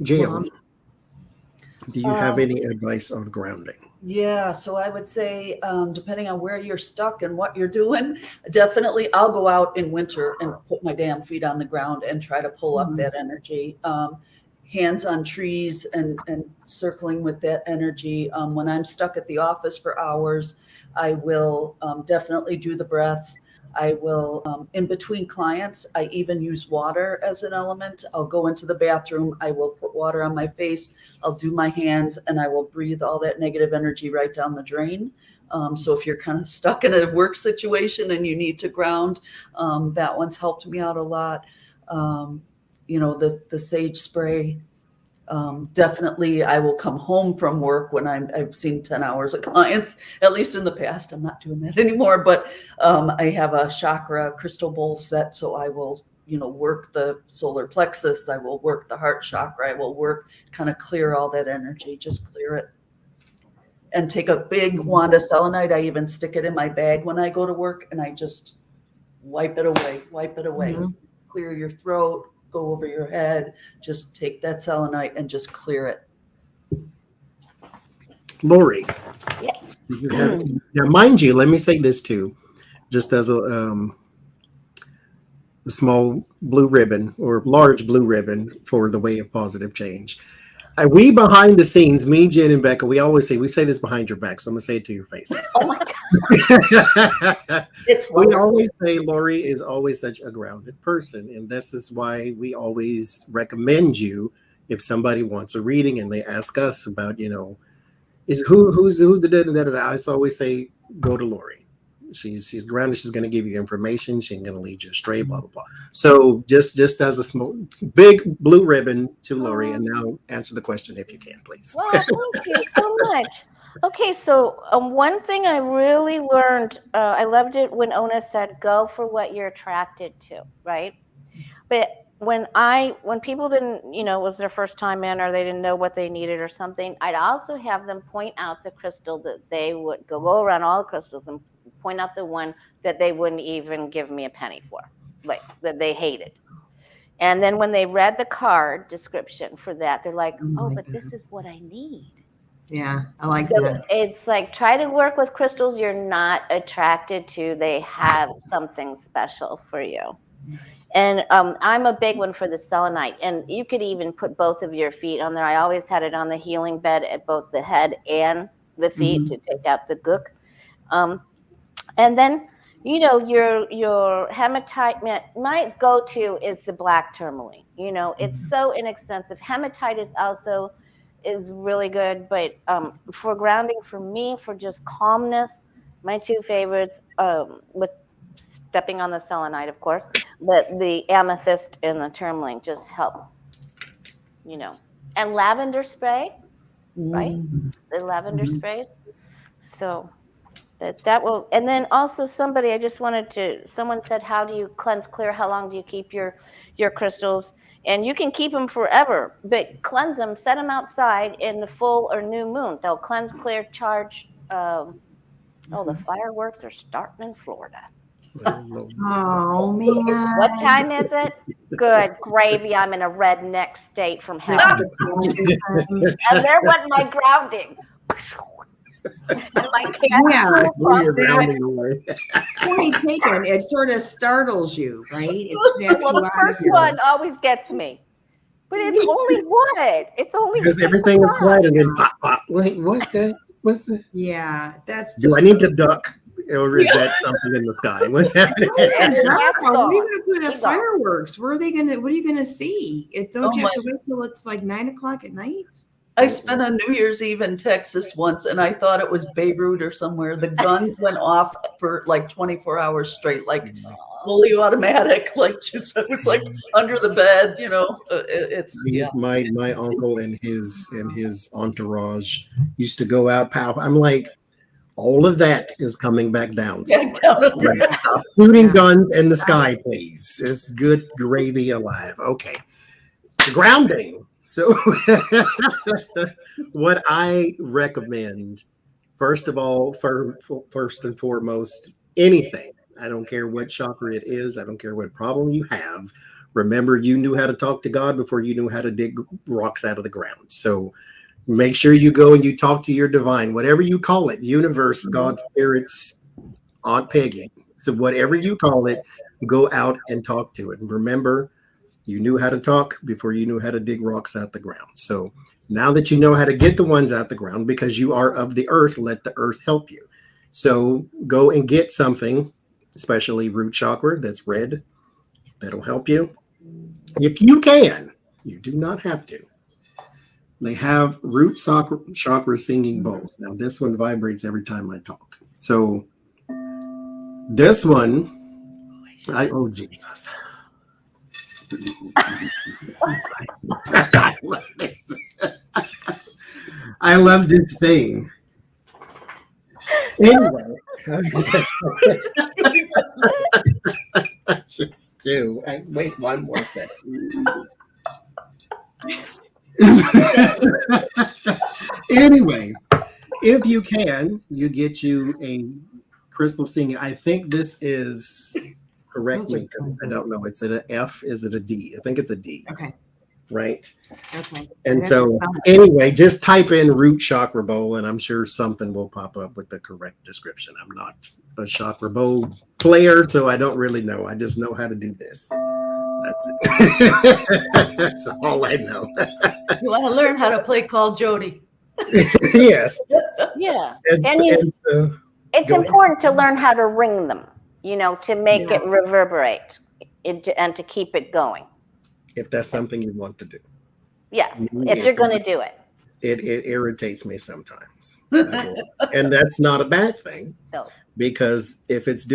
Jill, do you have any advice on grounding?
Yeah, so I would say, depending on where you're stuck and what you're doing, definitely I'll go out in winter and put my damn feet on the ground and try to pull up that energy. Hands on trees and circling with that energy. When I'm stuck at the office for hours, I will definitely do the breath. I will, in between clients, I even use water as an element. I'll go into the bathroom. I will put water on my face. I'll do my hands, and I will breathe all that negative energy right down the drain. So if you're kind of stuck in a work situation and you need to ground, that one's helped me out a lot. The sage spray. Definitely, I will come home from work when I've seen 10 hours of clients, at least in the past. I'm not doing that anymore, but I have a chakra crystal bowl set. So I will, work the solar plexus. I will work the heart chakra. I will work, kind of clear all that energy, just clear it. And take a big wand of selenite. I even stick it in my bag when I go to work, and I just wipe it away, Clear your throat, go over your head, just take that selenite and just clear it.
Lori,
Yeah.
Now, mind you, let me say this too, just as a small blue ribbon or large blue ribbon for the way of positive change. We behind the scenes, me, Jen, and Becca, we say this behind your back, so I'm gonna say it to your faces.
Oh my God.
We always say Lori is always such a grounded person, and this is why we always recommend you if somebody wants a reading and they ask us about, is who's I always say go to Lori. She's grounded. She's going to give you information. She's going to lead you astray. Blah blah blah. So just as a small big blue ribbon to Lori, and now answer the question if you can, please.
Well, thank you so much. Okay, so one thing I really learned, I loved it when Ona said, "Go for what you're attracted to," right? But when people didn't, it was their first time in, or they didn't know what they needed or something, I'd also have them point out the crystal that they would go around all the crystals and point out the one that they wouldn't even give me a penny for, like that they hated. And then when they read the card description for that, they're like, "Oh, but this is what I need."
Yeah, I like
So
that.
it's like, try to work with crystals you're not attracted to. They have something special for you.
Nice.
And I'm a big one for the selenite. And you could even put both of your feet on there. I always had it on the healing bed at both the head and the feet to take out the gook. And then, your hematite, my go-to is the black tourmaline. It's so inexpensive. Hematite is really good. But for grounding, for me, for just calmness, my two favorites, with stepping on the selenite, of course, but the amethyst and the tourmaline just help, and lavender spray, right? The lavender sprays. So that will, and then also someone said, how do you cleanse clear? How long do you keep your crystals? And you can keep them forever, but cleanse them, set them outside in the full or new moon. They'll cleanse, clear, charge. The fireworks are starting in Florida.
Oh man!
What time is it? Good gravy. I'm in a redneck state from hell, and there went my grounding. And my cat
Point taken. It sort of startles you, right?
Well, the first one always gets me, but it's only one. It's only
because everything is quiet and then pop pop. Wait, what's the?
Yeah, that's.
Do I need to duck or is that something in the sky? What's happening?
Yeah,
That's
where are you going to put
Keep
up
going.
fireworks? Where are they going to? What are you going to see? Don't
Oh
you have
my-
to wait till it's like 9:00 at night?
I spent a New Year's Eve in Texas once, and I thought it was Beirut or somewhere. The guns went off for like 24 hours straight, like fully automatic. Like just it was like under the bed, you know. It's yeah.
My uncle and his entourage used to go out pow. I'm like, all of that is coming back down somewhere. Like, stop shooting guns in the sky, please. It's good gravy alive. Okay. Grounding. So what I recommend, first of all, first and foremost, anything. I don't care what chakra it is. I don't care what problem you have. Remember, you knew how to talk to God before you knew how to dig rocks out of the ground. So make sure you go and you talk to your divine, whatever you call it, universe, God, spirits, Aunt Peggy. So whatever you call it, go out and talk to it. And remember, you knew how to talk before you knew how to dig rocks out the ground. So now that you know how to get the ones out the ground, because you are of the earth, let the earth help you. So go and get something, especially root chakra that's red. That'll help you. If you can, you do not have to. They have root chakra singing bowls. Now this one vibrates every time I talk. So this one, oh Jesus. I love this thing. Anyway, just do. Wait one more second. Anyway, if you can, you get you a crystal singing. I think this is. Correct me, I don't know. It's an F. Is it a D? I think it's a D.
Okay.
Right.
Okay.
And so, anyway, just type in root chakra bowl, and I'm sure something will pop up with the correct description. I'm not a chakra bowl player, so I don't really know. I just know how to do this. That's it. That's all I know.
You want to learn how to play Call Jody?
Yes.
Yeah.
It's
important to learn how to ring them, you know, to make it reverberate and to keep it going.
If that's something you want to do.
Yes, if you're going to do it.
It irritates me sometimes. And that's not a bad thing.
No.
Because if it's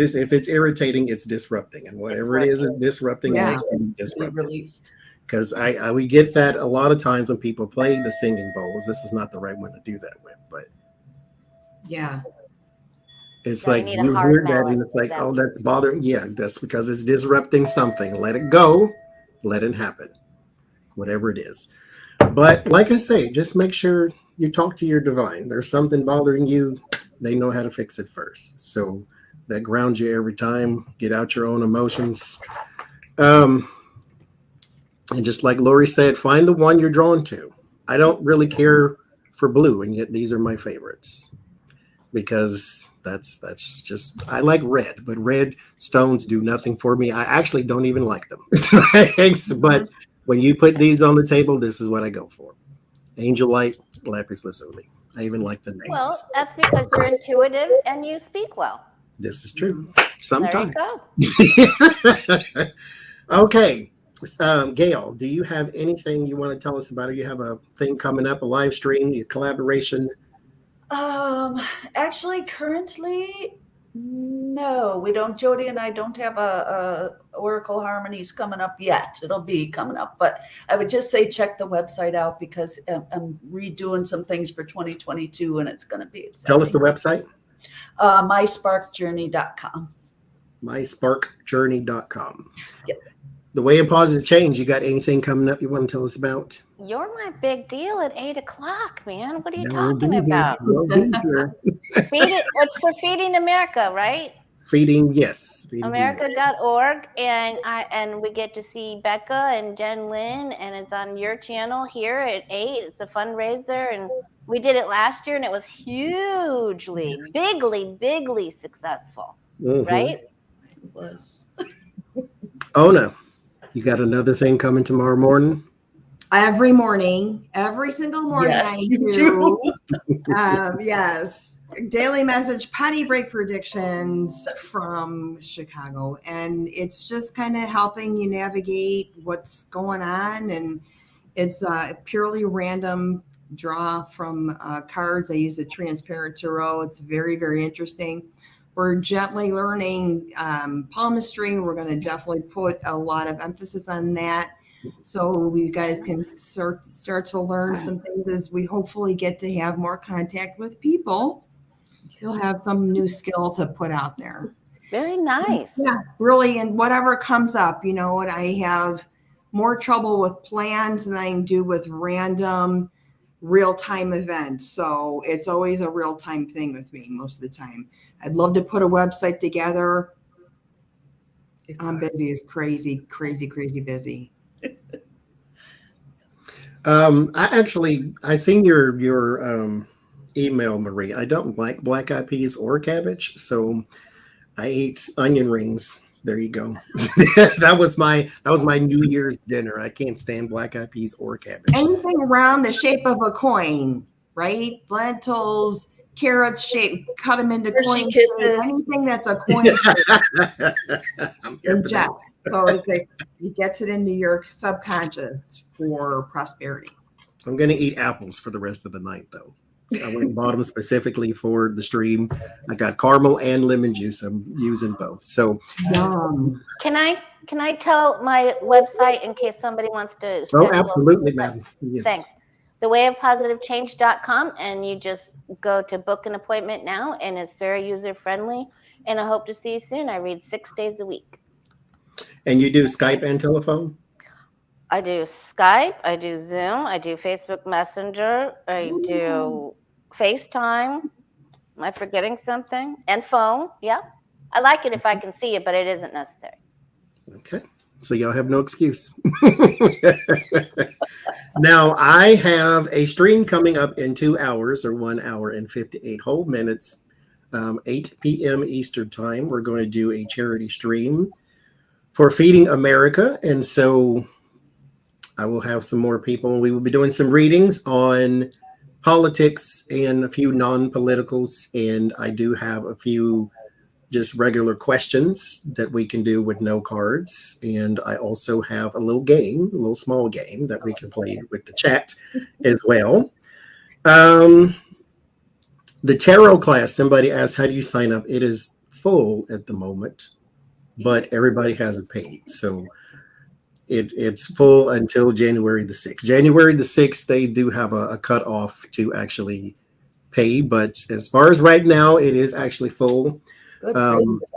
irritating, it's disrupting. And whatever it is disrupting, it needs to be disrupted. Because we get that a lot of times when people play the singing bowls. This is not the right one to do that with, but
yeah.
It's like you hear that and it's like, oh, that's bothering. Yeah, that's because it's disrupting something. Let it go. Let it happen. Whatever it is. But like I say, just make sure you talk to your divine. There's something bothering you. They know how to fix it first. So that grounds you every time. Get out your own emotions. And just like Lori said, find the one you're drawn to. I don't really care for blue, and yet these are my favorites. Because that's just, I like red, but red stones do nothing for me. I actually don't even like them. But when you put these on the table, this is what I go for. Angel light, lapis lazuli. I even like the names.
Well, that's because you're intuitive and you speak well.
This is true. Sometimes.
There you
go. Okay. Gail, do you have anything you want to tell us about it? You have a thing coming up, a live stream, a collaboration?
Actually, currently, no, we don't. Jody and I don't have a Oracle Harmonies coming up yet. It'll be coming up, but I would just say check the website out because I'm redoing some things for 2022, and it's going to be exciting.
Tell us the website.
mysparkjourney.com.
mysparkjourney.com.
Yep.
The Way of Positive Change. You got anything coming up you want to tell us about?
You're my big deal at 8:00, man. What are you talking about? It's for Feeding America, right?
Feeding, yes.
America.org. And we get to see Becca and Jen Lynn, and it's on your channel here at 8. It's a fundraiser, and we did it last year, and it was hugely, bigly successful, right?
It was.
Ona, you got another thing coming tomorrow morning?
Every morning, every single morning.
Yes,
I
you do.
Yes. daily message potty break predictions from Chicago, and it's just kind of helping you navigate what's going on, and it's a purely random draw from cards. I use a transparent tarot. It's very, very interesting. We're gently learning palmistry. We're going to definitely put a lot of emphasis on that, so you guys can start to learn some things as we hopefully get to have more contact with people. You'll have some new skill to put out there.
Very nice.
Yeah, really. And whatever comes up, you know what, I have more trouble with plans than I do with random real-time events. So it's always a real-time thing with me most of the time. I'd love to put a website together. I'm busy as crazy busy.
I seen your email, Marie. I don't like black eyed peas or cabbage, so I ate onion rings. There you go. that was my New Year's dinner. I can't stand black eyed peas or cabbage.
Anything around the shape of a coin, right? Lentils, carrots shape, cut them into coin
kisses.
shape. Anything that's a coin shape. Ingest. So it gets it into your subconscious for prosperity.
I'm gonna eat apples for the rest of the night, though. I went and bought them specifically for the stream. I got caramel and lemon juice. I'm using both. So,
Yum.
Can I tell my website in case somebody wants to?
oh,
schedule a-
absolutely, madam. Yes.
Thanks. thewayofpositivechange.com, and you just go to book an appointment now, and it's very user friendly. And I hope to see you soon. I read 6 days a week.
And you do Skype and telephone?
I do Skype, I do Zoom, I do Facebook Messenger, I do FaceTime. Am I forgetting something? And phone, yeah. I like it if I can see it, but it isn't necessary.
Okay. So y'all have no excuse. Now, I have a stream coming up in 2 hours, or 1 hour and 58 whole minutes, 8 p.m. Eastern time. We're going to do a charity stream for Feeding America. And so I will have some more people. We will be doing some readings on politics and a few non-politicals. And I do have a few just regular questions that we can do with no cards. And I also have a little small game that we can play with the chat as well. The tarot class, somebody asked, how do you sign up? It is full at the moment, but everybody hasn't paid. So it's full until January the 6th. January the 6th, they do have a cutoff to actually pay. But as far as right now, it is actually full.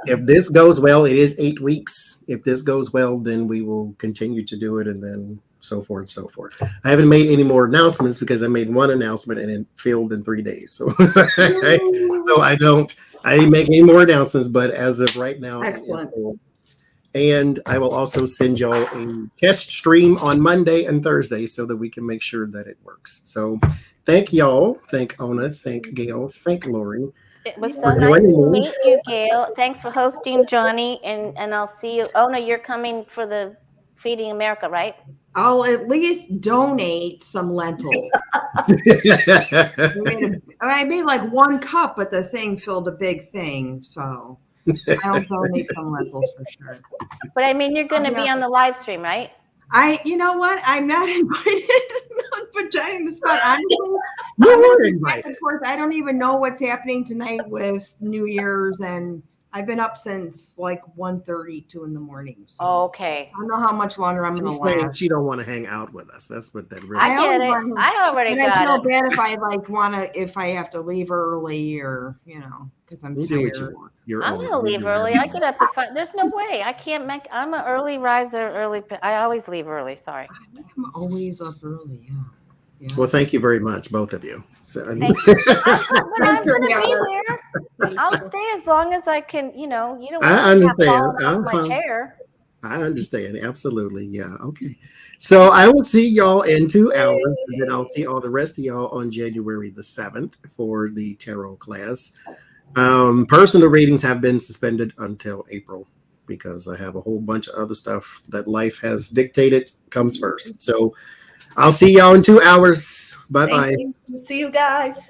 If this goes well, it is 8 weeks. If this goes well, then we will continue to do it, and then so forth and so forth. I haven't made any more announcements because I made one announcement and it failed in 3 days. So I didn't make any more announcements, but as of right now,
Excellent.
And I will also send y'all a test stream on Monday and Thursday so that we can make sure that it works. So thank y'all. Thank Ona. Thank Gail. Thank Lori.
It was so nice to meet you, Gail. Thanks for hosting, Johnny, and I'll see you. Oh, no, you're coming for the Feeding America, right?
I'll at least donate some lentils. I made like 1 cup, but the thing filled a big thing. So I'll donate some lentils for sure.
But I mean, you're going to be on the live stream, right?
You know what? I'm not invited. Not put Johnny in the spot. Honestly, back and forth. I don't even know what's happening tonight with New Year's, and I've been up since like 1:30, 2 in the morning. So
okay.
I don't know how much longer I'm going to last.
She don't want to hang out with us. That's what that really.
I get it. I already got it.
I feel bad if I have to leave early, or because I'm tired.
Do what you want.
I'm going to leave early. I get up at 5. There's no way. I can't make. I'm an early riser. I always leave early. Sorry.
I'm always up early. Yeah.
Well, thank you very much, both of you. So,
thank you. I'm going to be there. I'll stay as long as I can. You don't want to fall off my chair.
I understand. Absolutely. Yeah. Okay. So I will see y'all in 2 hours, and then I'll see all the rest of y'all on January the 7th for the tarot class. Personal readings have been suspended until April because I have a whole bunch of other stuff that life has dictated comes first. So I'll see y'all in 2 hours. Bye-bye.
See you guys.